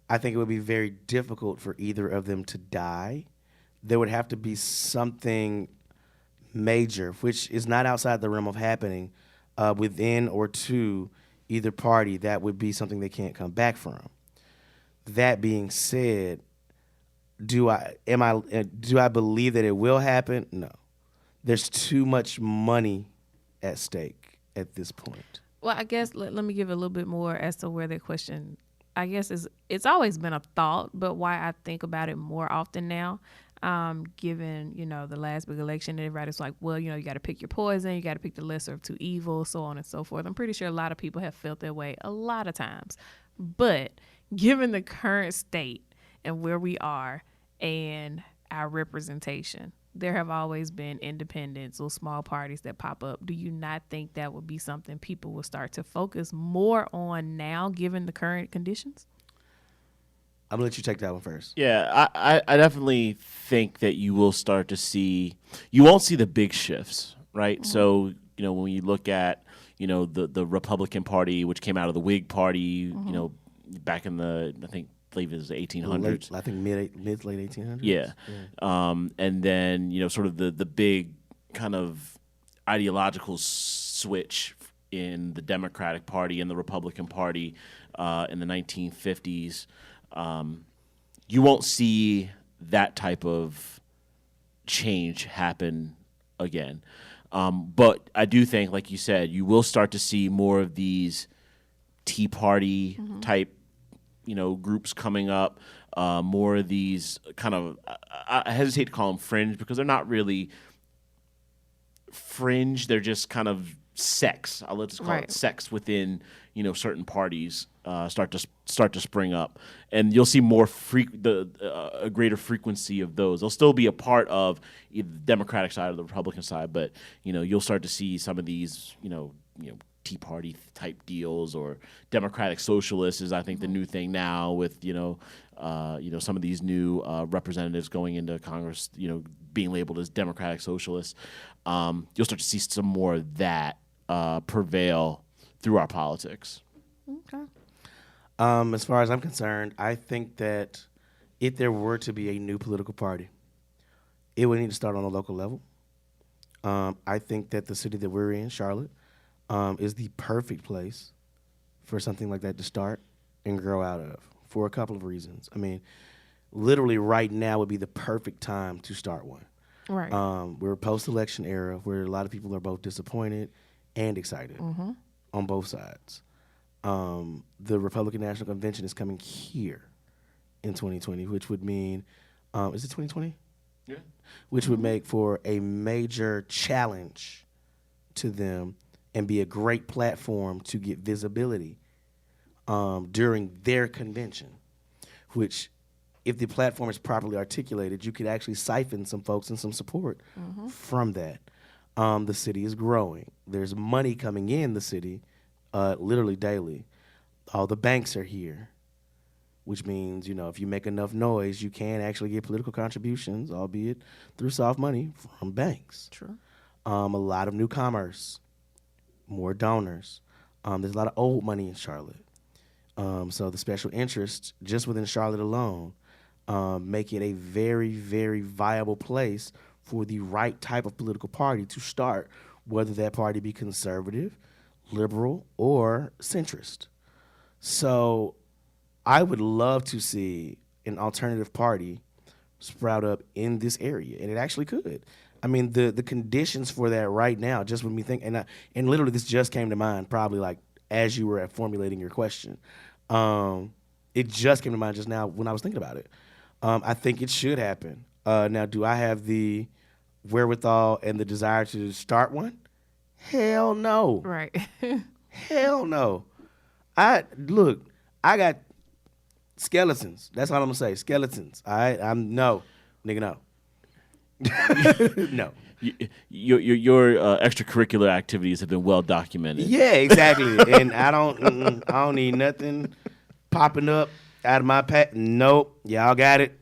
I think it would be very difficult for either of them to die. There would have to be something major, which is not outside the realm of happening, within or to either party. That would be something they can't come back from. That being said, do I believe that it will happen? No. There's too much money at stake at this point. Well, I guess let me give a little bit more as to where that question, I guess, it's always been a thought, but why I think about it more often now, given, the last big election, everybody's like, well, you got to pick your poison, you got to pick the lesser of two evils, so on and so forth. I'm pretty sure a lot of people have felt that way a lot of times. But given the current state and where we are and our representation, there have always been independents or small parties that pop up. Do you not think that would be something people will start to focus more on now, given the current conditions? I'm gonna let you take that one first. Yeah, I definitely think that you will start to see, you won't see the big shifts, right? Mm-hmm. So, when you look at, the Republican Party, which came out of the Whig Party, Mm-hmm. back in the, I believe it was the 1800s. I think mid late 1800s. Yeah. And then, sort of the big kind of ideological switch in the Democratic Party and the Republican Party in the 1950s. You won't see that type of change happen again. But I do think, like you said, you will start to see more of these Tea Party type, groups coming up. More of these kind of, I hesitate to call them fringe because they're not really fringe. They're just kind of sects. I'll let's call it sects within certain parties start to spring up, and you'll see more a greater frequency of those. They'll still be a part of either the Democratic side or the Republican side, but you'll start to see some of these Tea Party type deals, or Democratic Socialists is I think the new thing now with some of these new representatives going into Congress, being labeled as Democratic Socialists. You'll start to see some more of that prevail through our politics. Okay. As far as I'm concerned, I think that if there were to be a new political party, it would need to start on a local level. I think that the city that we're in, Charlotte, is the perfect place for something like that to start and grow out of for a couple of reasons. I mean, literally right now would be the perfect time to start one. Right. We're a post-election era where a lot of people are both disappointed and excited on both sides. The Republican National Convention is coming here in 2020, which would mean, is it 2020? Yeah. Which would make for a major challenge to them and be a great platform to get visibility during their convention, which if the platform is properly articulated, you could actually siphon some folks and some support from that. The city is growing. There's money coming in the city literally daily. All the banks are here, which means, if you make enough noise, you can actually get political contributions, albeit through soft money, from banks. True. A lot of new commerce, more donors. There's a lot of old money in Charlotte. So the special interests just within Charlotte alone make it a very, very viable place for the right type of political party to start, whether that party be conservative, liberal, or centrist. So I would love to see an alternative party sprout up in this area, and it actually could. I mean, the conditions for that right now, just when we think, and literally this just came to mind probably like as you were formulating your question. It just came to mind just now when I was thinking about it. I think it should happen. Now, do I have the wherewithal and the desire to start one? Hell no. Right. Hell no. I got skeletons. That's all I'm gonna say. Skeletons. All right. No, nigga, no. No. Your extracurricular activities have been well documented. Yeah, exactly. And I don't need nothing popping up out of my pack. Nope. Y'all got it.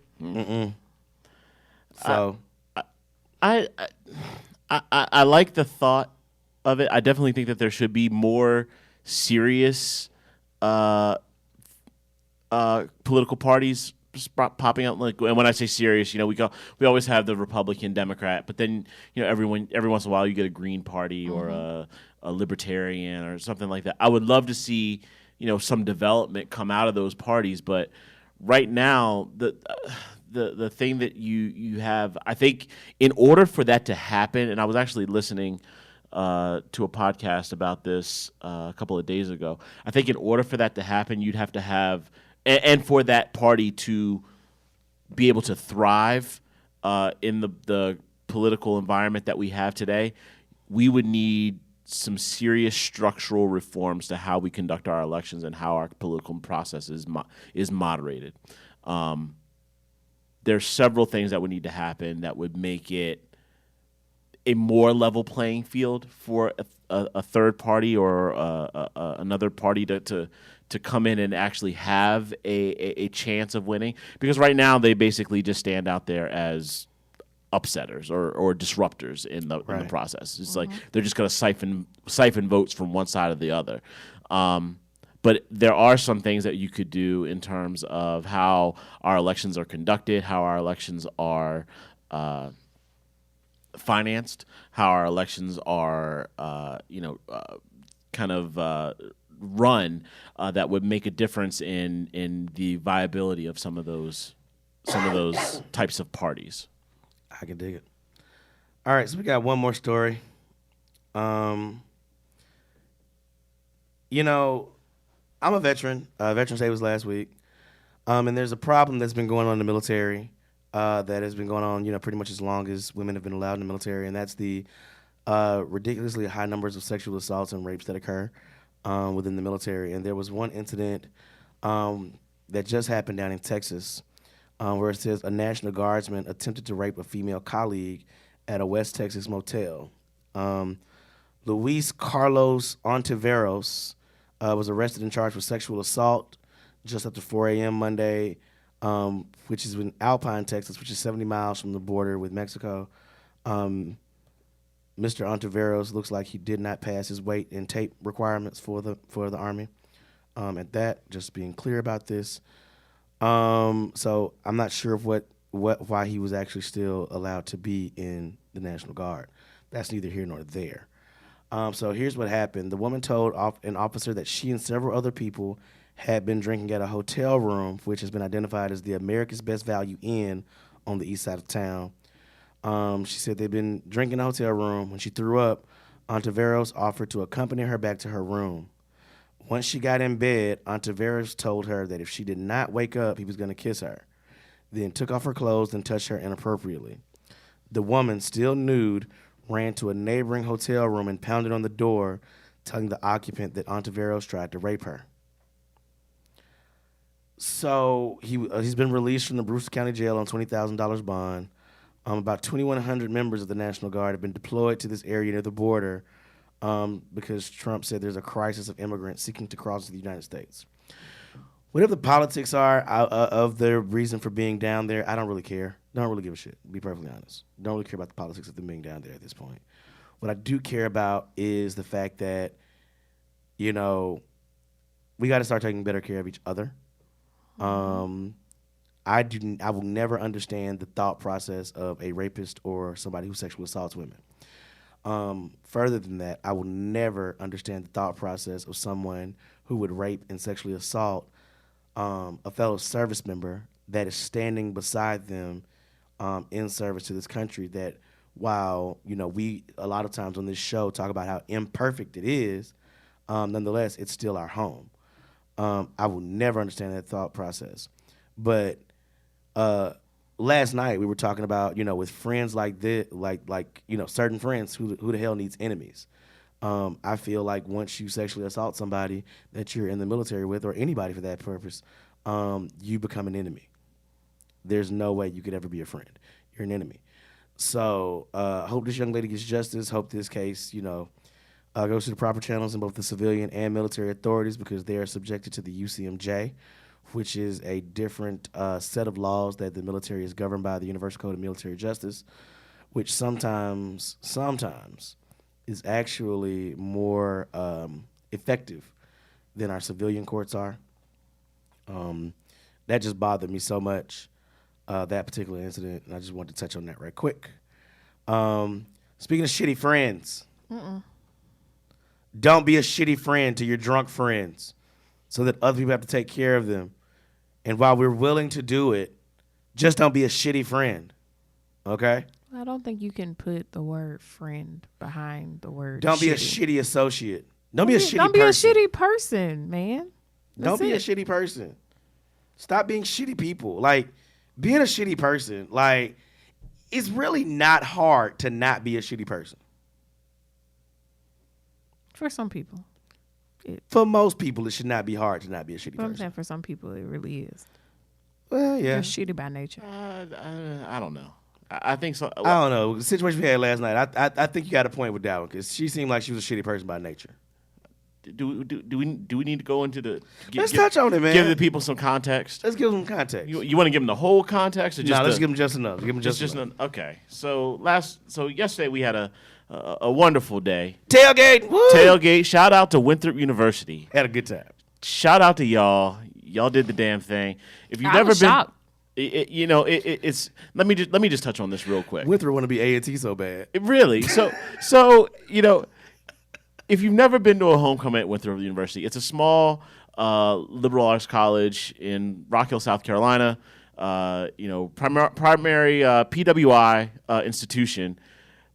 So I like the thought of it. I definitely think that there should be more serious political parties popping up. Like, and when I say serious, we always have the Republican, Democrat, but then every once in a while you get a Green Party or a Libertarian or something like that. I would love to see some development come out of those parties, but right now the thing that you have, I think, in order for that to happen, and I was actually listening to a podcast about this a couple of days ago. I think in order for that to happen, you'd have to have, and for that party to be able to thrive in the political environment that we have today, we would need some serious structural reforms to how we conduct our elections and how our political process is moderated. There's several things that would need to happen that would make it a more level playing field for a third party or another party to come in and actually have a chance of winning. Because right now they basically just stand out there as upsetters or disruptors in the process. It's like they're just going to siphon votes from one side or the other. But there are some things that you could do in terms of how our elections are conducted, how our elections are financed, how our elections are, kind of run, that would make a difference in the viability of some of those types of parties. I can dig it. All right, so we got one more story. I'm a veteran. Veterans Day was last week. And there's a problem that's been going on in the military that has been going on, pretty much as long as women have been allowed in the military, and that's the ridiculously high numbers of sexual assaults and rapes that occur within the military. And there was one incident that just happened down in Texas where it says a National Guardsman attempted to rape a female colleague at a West Texas motel. Luis Carlos Ontiveros was arrested and charged with sexual assault just after 4 a.m. Monday, which is in Alpine, Texas, which is 70 miles from the border with Mexico. Mr. Ontiveros looks like he did not pass his weight and tape requirements for the Army. At that, just being clear about this. So I'm not sure of why he was actually still allowed to be in the National Guard. That's neither here nor there. So here's what happened. The woman told an officer that she and several other people had been drinking at a hotel room, which has been identified as the America's Best Value Inn on the east side of town. She said they'd been drinking in a hotel room. When she threw up, Ontiveros offered to accompany her back to her room. Once she got in bed, Ontiveros told her that if she did not wake up, he was going to kiss her, then took off her clothes and touched her inappropriately. The woman, still nude, ran to a neighboring hotel room and pounded on the door, telling the occupant that Ontiveros tried to rape her. So he's been released from the Brewster County Jail on $20,000 bond. About 2,100 members of the National Guard have been deployed to this area near the border because Trump said there's a crisis of immigrants seeking to cross the United States. Whatever the politics are of their reason for being down there, I don't really care. Don't really give a shit, to be perfectly honest. Don't really care about the politics of them being down there at this point. What I do care about is the fact that, we got to start taking better care of each other. I will never understand the thought process of a rapist or somebody who sexually assaults women. Further than that, I will never understand the thought process of someone who would rape and sexually assault a fellow service member that is standing beside them in service to this country. That while we a lot of times on this show talk about how imperfect it is, nonetheless it's still our home. I will never understand that thought process. But last night we were talking about, with friends like this, like certain friends, who the hell needs enemies? I feel like once you sexually assault somebody that you're in the military with, or anybody for that purpose, you become an enemy. There's no way you could ever be a friend. You're an enemy. So hope this young lady gets justice. Hope this case, goes through the proper channels in both the civilian and military authorities, because they are subjected to the UCMJ, which is a different set of laws that the military is governed by, the Universal Code of Military Justice, which sometimes is actually more effective than our civilian courts are. That just bothered me so much, that particular incident, and I just wanted to touch on that right quick. Speaking of shitty friends, don't be a shitty friend to your drunk friends so that other people have to take care of them. And while we're willing to do it, just don't be a shitty friend, okay? I don't think you can put the word friend behind the word Don't be a shitty. shitty associate. Don't be a shitty person. Don't be a shitty person, man. Don't be a shitty person. Stop being shitty people. Like, being a shitty person, like, it's really not hard to not be a shitty person. For some people. For most people, it should not be hard to not be a shitty But I'm person. saying for some people, it really is. Well, yeah. They're shitty by nature. I don't know. I think so. I don't know. The situation we had last night, I think you got a point with that one, because she seemed like she was a shitty person by nature. Do we need to go into the? Let's touch on it, man. Give the people some context. Let's give them context. You want to give them the whole context, or just let's give them just enough. Give them just enough. Okay. So yesterday we had a wonderful day. Tailgate. Woo! Tailgate. Shout out to Winthrop University. Had a good time. Shout out to y'all. Y'all did the damn thing. If you've I never was been, shocked. It's let me just touch on this real quick. Winthrop want to be A&T so bad. Really? So if you've never been to a homecoming at Winthrop University, it's a small liberal arts college in Rock Hill, South Carolina. Primary PWI institution,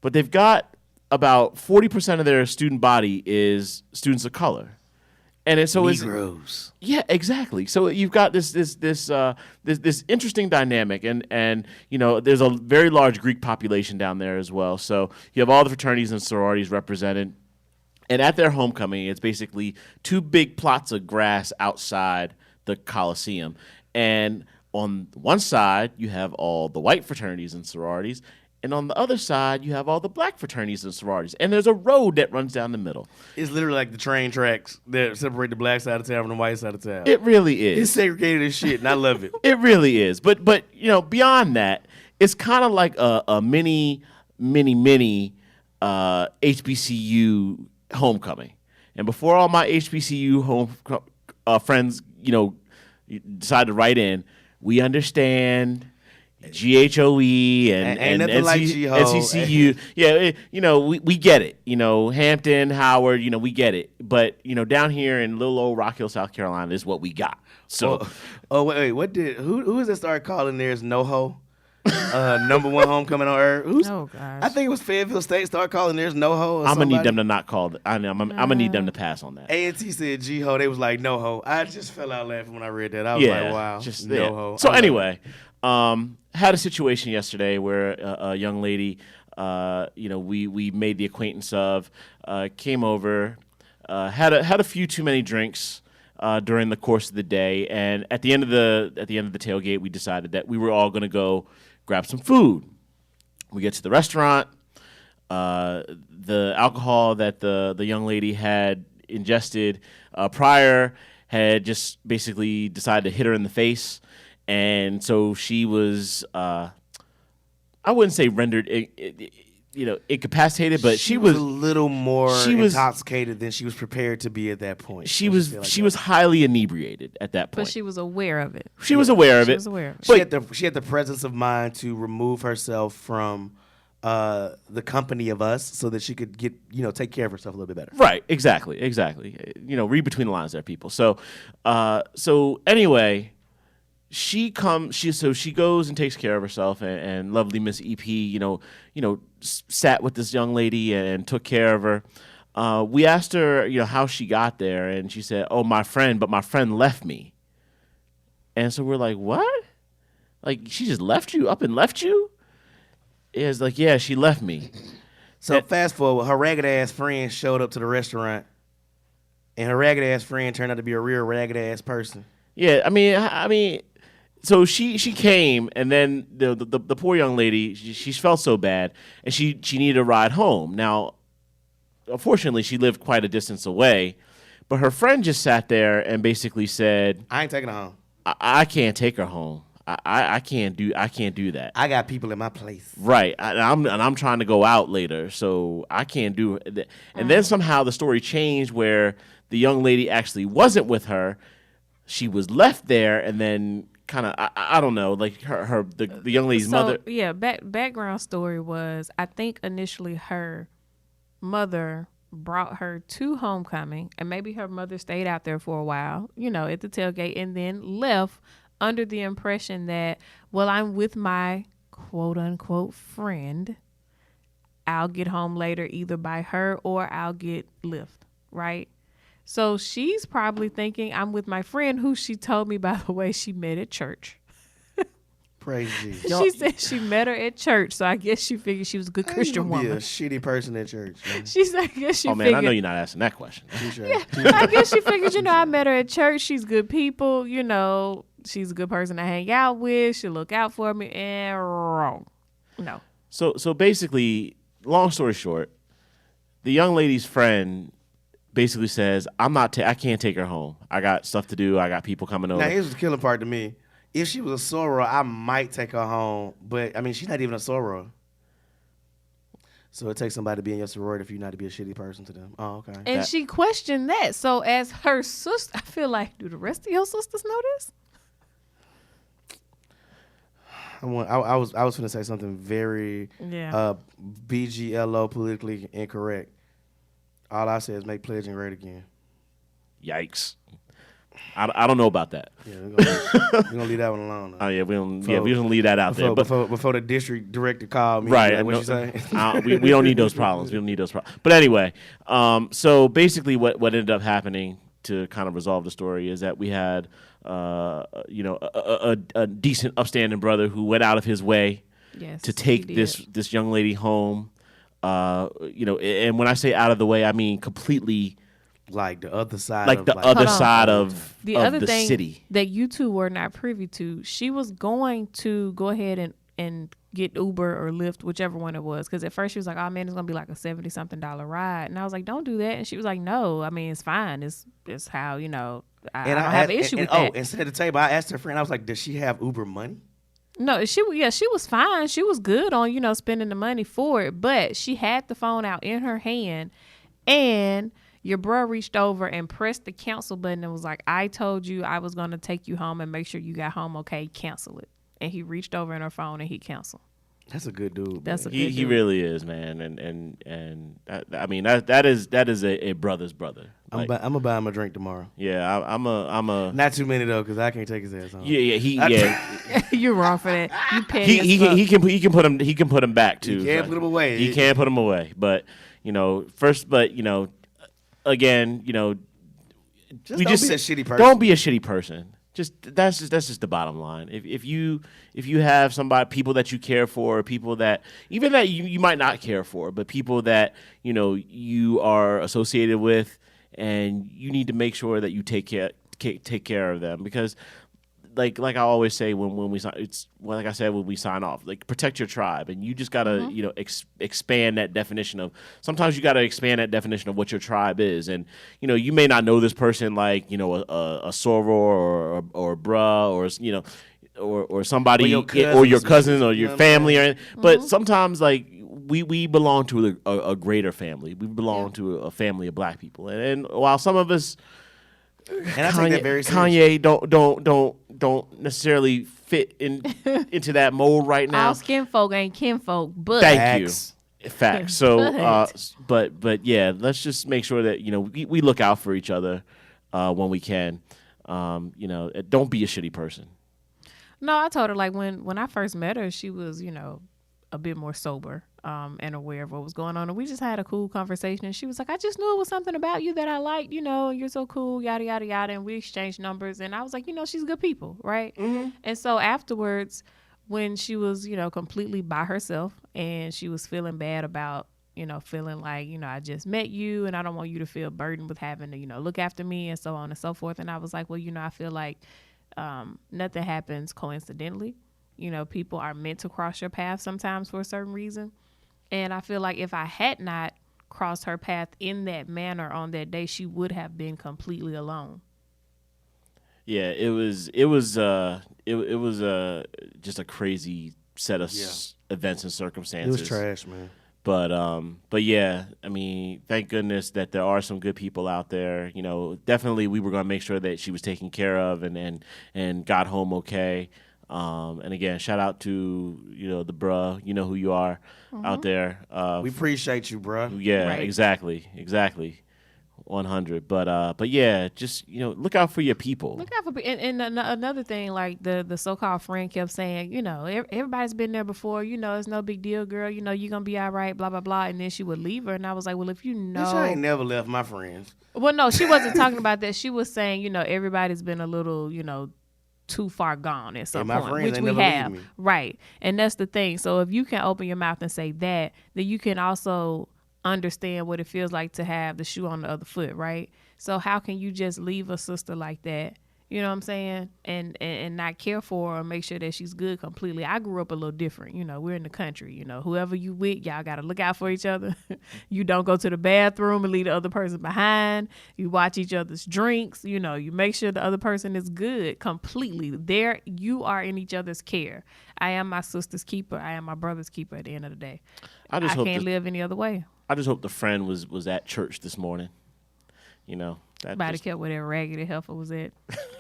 but they've got about 40% of their student body is students of color. And so Negroes. Yeah, exactly. So you've got this interesting dynamic, and there's a very large Greek population down there as well. So you have all the fraternities and sororities represented, and at their homecoming, it's basically two big plots of grass outside the Coliseum, and on one side you have all the white fraternities and sororities. And on the other side, you have all the black fraternities and sororities. And there's a road that runs down the middle. It's literally like the train tracks that separate the black side of town from the white side of town. It really is. It's segregated as shit, and I love it. It really is. But beyond that, it's kind of like a mini HBCU homecoming. And before all my HBCU friends, decide to write in, we understand GHOE and nothing like G-Ho. NCCU. Yeah, we get it. Hampton, Howard, we get it. But, down here in little old Rock Hill, South Carolina is what we got. So, wait, who is that started calling theirs NoHo? Number one homecoming on earth. Oh gosh. I think it was Fayetteville State started calling theirs NoHo. I'm gonna need them to not call it. I'm gonna need them to pass on that. A&T said G-Ho. They was like NoHo. I just fell out laughing when I read that. I was like, wow, just NoHo. So anyway, had a situation yesterday where a young lady, we made the acquaintance of, came over, had a few too many drinks during the course of the day, and at the end of the tailgate, we decided that we were all going to go grab some food. We get to the restaurant. The alcohol that the young lady had ingested prior had just basically decided to hit her in the face. And so she was, I wouldn't say rendered, incapacitated, but she was a little more intoxicated than she was prepared to be at that point. She was highly inebriated at that point. But she was aware of it. She was aware of it. She had the presence of mind to remove herself from the company of us so that she could take care of herself a little bit better. Right. Exactly. Read between the lines there, people. So anyway. She goes and takes care of herself, and lovely Miss EP, sat with this young lady and took care of her. We asked her, how she got there, and she said, "Oh, my friend left me." And so we're like, "What? Like she just left you? Up and left you?" It's like, "Yeah, she left me." So fast forward, her ragged ass friend showed up to the restaurant, and her ragged ass friend turned out to be a real ragged ass person. Yeah, I mean. So she came, and then the poor young lady, she felt so bad, and she needed a ride home. Now, unfortunately, she lived quite a distance away, but her friend just sat there and basically said, "I ain't taking her home. I can't take her home. I can't do that. I got people in my place. Right, I'm trying to go out later, so I can't do it." And then somehow the story changed where the young lady actually wasn't with her. She was left there, and then kind of I don't know, like the young lady's mother. Yeah, background story was, I think initially her mother brought her to homecoming, and maybe her mother stayed out there for a while, at the tailgate, and then left under the impression that, well, I'm with my quote unquote friend. I'll get home later either by her or I'll get Lyft, right? So she's probably thinking, I'm with my friend, who she told me, by the way, she met at church. Praise Jesus. She said she met her at church, so I guess she figured she was a good Christian woman. Be a shitty person at church. Man. She said, I guess she figured. Oh man, I know you're not asking that question. Yeah, I guess she figured, I met her at church. She's good people, she's a good person to hang out with. She'll look out for me. And wrong. No. So basically, long story short, the young lady's friend basically says, I can't take her home. I got stuff to do. I got people coming over. Now, here's the killing part to me. If she was a soror, I might take her home. But, she's not even a soror. So it takes somebody to be in your sorority for you not to be a shitty person to them. Oh, okay. And she questioned that. So as her sister, I feel like, do the rest of your sisters know this? I was gonna say something very Yeah. BGLO, politically incorrect. All I said is make pledging great again. Yikes. I don't know about that. Yeah, we're gonna leave that one alone. Though. Oh yeah, we don't leave that out there. But Before the district director called me, right, like, what no, you say? we don't need those problems. We don't need those problems. But anyway, so basically, what ended up happening to kind of resolve the story is that we had, a decent, upstanding brother who went out of his way Yes. to he take did. this young lady home. And when I say out of the way, I mean completely Like the other side. like of, the like, other Hold on. side of The of other the thing city. that you two were not privy to, she was going to go ahead and get Uber or Lyft, whichever one it was. Because at first she was like, oh man, it's going to be like a $70-something ride. And I was like, don't do that. And she was like, no, I mean, it's fine. It's how, I don't have an issue with that. Oh, instead of the table, I asked her friend. I was like, does she have Uber money? No, she was fine. She was good on, spending the money for it. But she had the phone out in her hand, and your bro reached over and pressed the cancel button and was like, I told you I was going to take you home and make sure you got home okay. Cancel it. And he reached over in her phone and he canceled. That's a good dude. That's man. a good He dude. really is, man, and I mean that is a brother's brother. I'm gonna buy him a drink tomorrow. Yeah, I'm a Not too many though, because I can't take his ass home. You're wrong for that. You petty he can put him back too. You can't put him away. He can't put him away, but again, Just we don't just be a shitty person. Don't be a shitty person. That's just the bottom line. If you have people that you care for, people that even that you might not care for, but people that you are associated with, and you need to make sure that you take care of them, because like I always say when we sign, it's like I said when we sign off, like protect your tribe, and you just gotta expand that definition of. Sometimes you gotta expand that definition of what your tribe is, and you may not know this person like a soror or a bruh or somebody or your cousins or your family, but sometimes like we belong to a greater family. We belong to a family of black people, and while some of us. And I take that very seriously. Kanye don't necessarily fit into that mold right now. All skin folk ain't kinfolk, but Thank Facts. you. Facts. So, but yeah, let's just make sure that we look out for each other when we can. Don't be a shitty person. No, I told her like when I first met her, she was, a bit more sober and aware of what was going on. And we just had a cool conversation. And she was like, I just knew it was something about you that I liked, you're so cool, yada, yada, yada. And we exchanged numbers. And I was like, she's good people, right? Mm-hmm. And so afterwards, when she was, completely by herself and she was feeling bad about, feeling like, I just met you and I don't want you to feel burdened with having to, look after me and so on and so forth. And I was like, well, I feel like nothing happens coincidentally. People are meant to cross your path sometimes for a certain reason. And I feel like if I had not crossed her path in that manner on that day, she would have been completely alone. Yeah, it was just a crazy set of events and circumstances. It was trash, man. But yeah, I mean, thank goodness that there are some good people out there. Definitely we were going to make sure that she was taken care of and got home okay. And again, shout out to the bruh, who you are out there. We appreciate you, bruh. Yeah, Right. exactly, 100. But yeah, just look out for your people. Look out for and another thing, like the so-called friend kept saying, everybody's been there before. It's no big deal, girl. You're gonna be all right. Blah blah blah. And then she would leave her, and I was like, well, if you know, Bitch, I ain't never left my friends. well, no, she wasn't talking about that. She was saying, everybody's been a little, too far gone at some my point, friends which ain't we never leave have, me. right? And that's the thing. So if you can open your mouth and say that, then you can also understand what it feels like to have the shoe on the other foot, right? So how can you just leave a sister like that? You know what I'm saying? And not care for her or make sure that she's good completely. I grew up a little different. We're in the country. Whoever you with, y'all got to look out for each other. You don't go to the bathroom and leave the other person behind. You watch each other's drinks. You make sure the other person is good completely. There, you are in each other's care. I am my sister's keeper. I am my brother's keeper at the end of the day. I can't live any other way. I just hope the friend was at church this morning. Everybody kept where that raggedy heifer was at.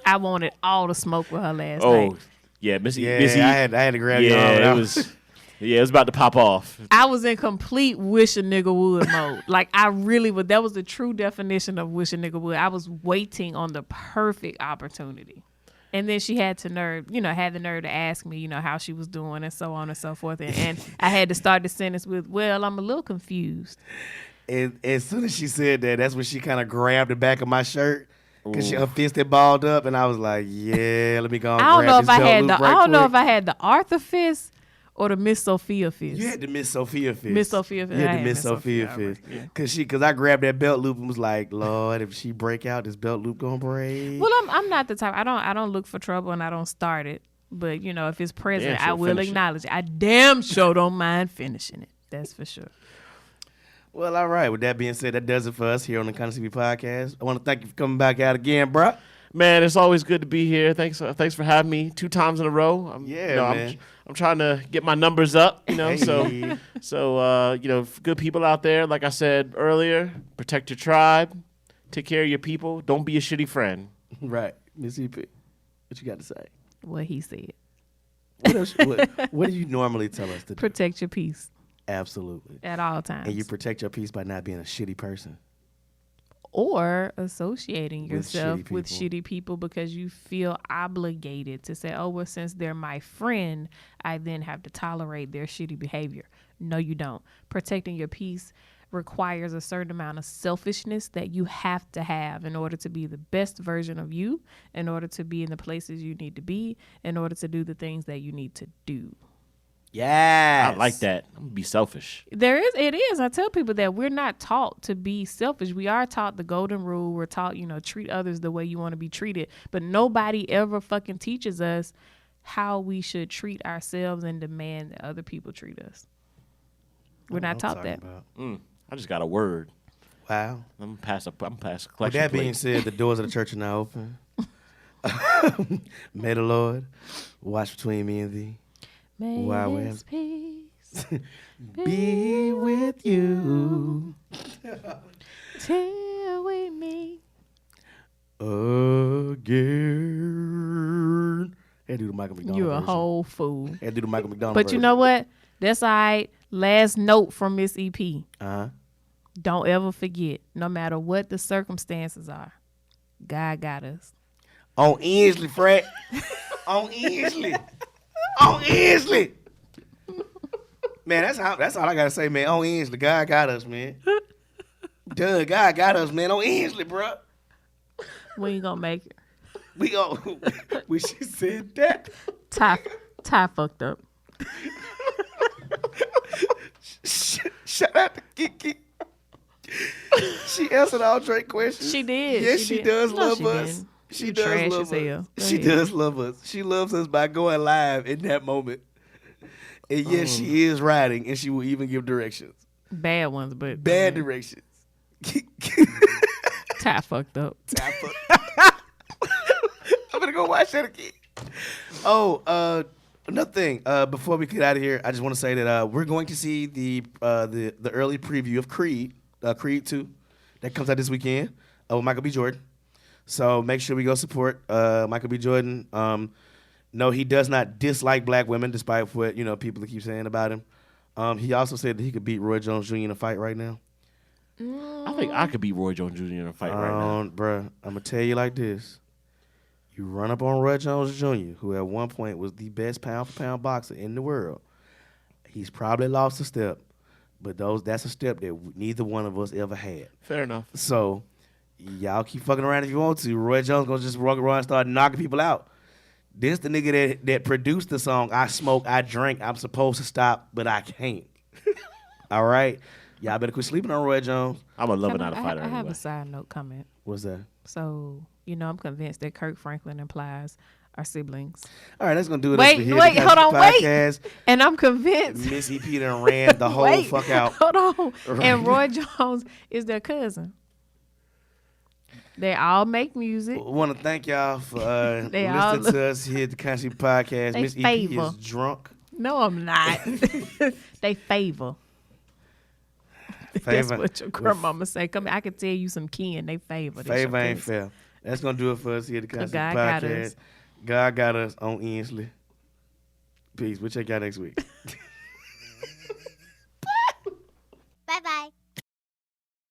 I wanted all the smoke with her last night. Yeah, Missy. Yeah, Missy I had to grab your arm. yeah, That it was. Yeah, it was about to pop off. I was in complete wish a nigga would mode. Like I really would. That was the true definition of wish a nigga would. I was waiting on the perfect opportunity. And then she had the nerve to ask me, how she was doing and so on and so forth. And I had to start the sentence with, well, I'm a little confused. And as soon as she said that, that's when she kind of grabbed the back of my shirt because her fist had balled up, and I was like, "Yeah, let me go." I don't know if I had the. I don't know if I had the Arthur fist or the Miss Sophia fist. You had the Miss Sophia fist. Miss Sophia fist. You I had the had Miss Miss Sophia Sophia, fist. Cause I grabbed that belt loop and was like, Lord, if she break out, this belt loop gonna break. Well, I'm not the type. I don't look for trouble and I don't start it. But if it's present, Damn, I sure will finish it. acknowledge it. I damn sure don't mind finishing it. That's for sure. Well, all right. With that being said, that does it for us here on the Country TV podcast. I want to thank you for coming back out again, bruh. Man, it's always good to be here. Thanks for having me 2 times in a row. Man. I'm trying to get my numbers up, Hey. so good people out there. Like I said earlier, protect your tribe, take care of your people. Don't be a shitty friend. Right, Miss EP, what you got to say? What he said. What else? what do you normally tell us to do? Protect your peace Absolutely. at all times. And you protect your peace by not being a shitty person. or associating With yourself shitty with people. shitty people because you feel obligated to say, oh, well, since they're my friend, I then have to tolerate their shitty behavior. No, you don't. Protecting your peace requires a certain amount of selfishness that you have to have in order to be the best version of you, in order to be in the places you need to be, in order to do the things that you need to do. Yes. I like that. I'm gonna be selfish. It is. I tell people that we're not taught to be selfish. We are taught the golden rule. We're taught, treat others the way you want to be treated. But nobody ever fucking teaches us how we should treat ourselves and demand that other people treat us. We're not taught that. I just got a word. Wow. I'm pass a With collection that plate. being said, the doors of the church are now open. May the Lord watch between me and thee. May Wow, we His peace Be with you till we meet. again. Had to do the Michael McDonald You're a version. whole fool. Had to do the Michael McDonald But version. you know what? That's all right. Last note from Miss EP. Uh-huh. Don't ever forget, no matter what the circumstances are, God got us. On Inslee, Fred. On Inslee. On Inslee. Man, that's all I gotta say, man. On Inslee. God got us, man. Duh, God got us, man. On Inslee, bro. We ain't gonna make it. We go. When she said that. Ty fucked up. Shout out to Kiki. She answered all Drake questions. She did. Yes, she did. does No, love she us. didn't. She You does trash love as hell. us. Go She ahead. does love us. She loves us by going live in that moment. And yes, she is riding, and she will even give directions. Bad ones, but Bad directions. Ty fucked up. I'm gonna go watch that again. Oh, another thing. Before we get out of here, I just want to say that we're going to see the early preview of Creed 2, that comes out this weekend with Michael B. Jordan. So make sure we go support Michael B. Jordan. No, he does not dislike black women, despite what people keep saying about him. He also said that he could beat Roy Jones Jr. in a fight right now. I think I could beat Roy Jones Jr. in a fight right now. Bruh, I'm gonna tell you like this. You run up on Roy Jones Jr., who at one point was the best pound-for-pound boxer in the world. He's probably lost a step, but that's a step that neither one of us ever had. Fair enough. So y'all keep fucking around if you want to. Roy Jones gonna just walk around and start knocking people out. This the nigga that produced the song, I Smoke, I Drink, I'm supposed to stop, but I can't. All right? Y'all better quit sleeping on Roy Jones. I'm a lover, Can not a I fighter. have anyway. a side note comment. What's that? So, I'm convinced that Kirk Franklin and Plies are siblings. All right, that's gonna do it. Wait, for here, wait, the hold on, wait. podcast. And I'm convinced. Miss EP done ran the whole Wait, fuck out. Hold on. Right. And Roy Jones is their cousin. They all make music. Want to thank y'all for They all listening to us here at the Country Podcast. They Miss EP favor. is drunk. No, I'm not. They favor. That's Favor. what your grandmama say. Come here, I can tell you some kin. They favor. That's your Favor ain't cousin. fair. That's gonna do it for us here at the Country God got Podcast. us. God got us on Inslee. Peace. We'll check y'all next week. Bye bye.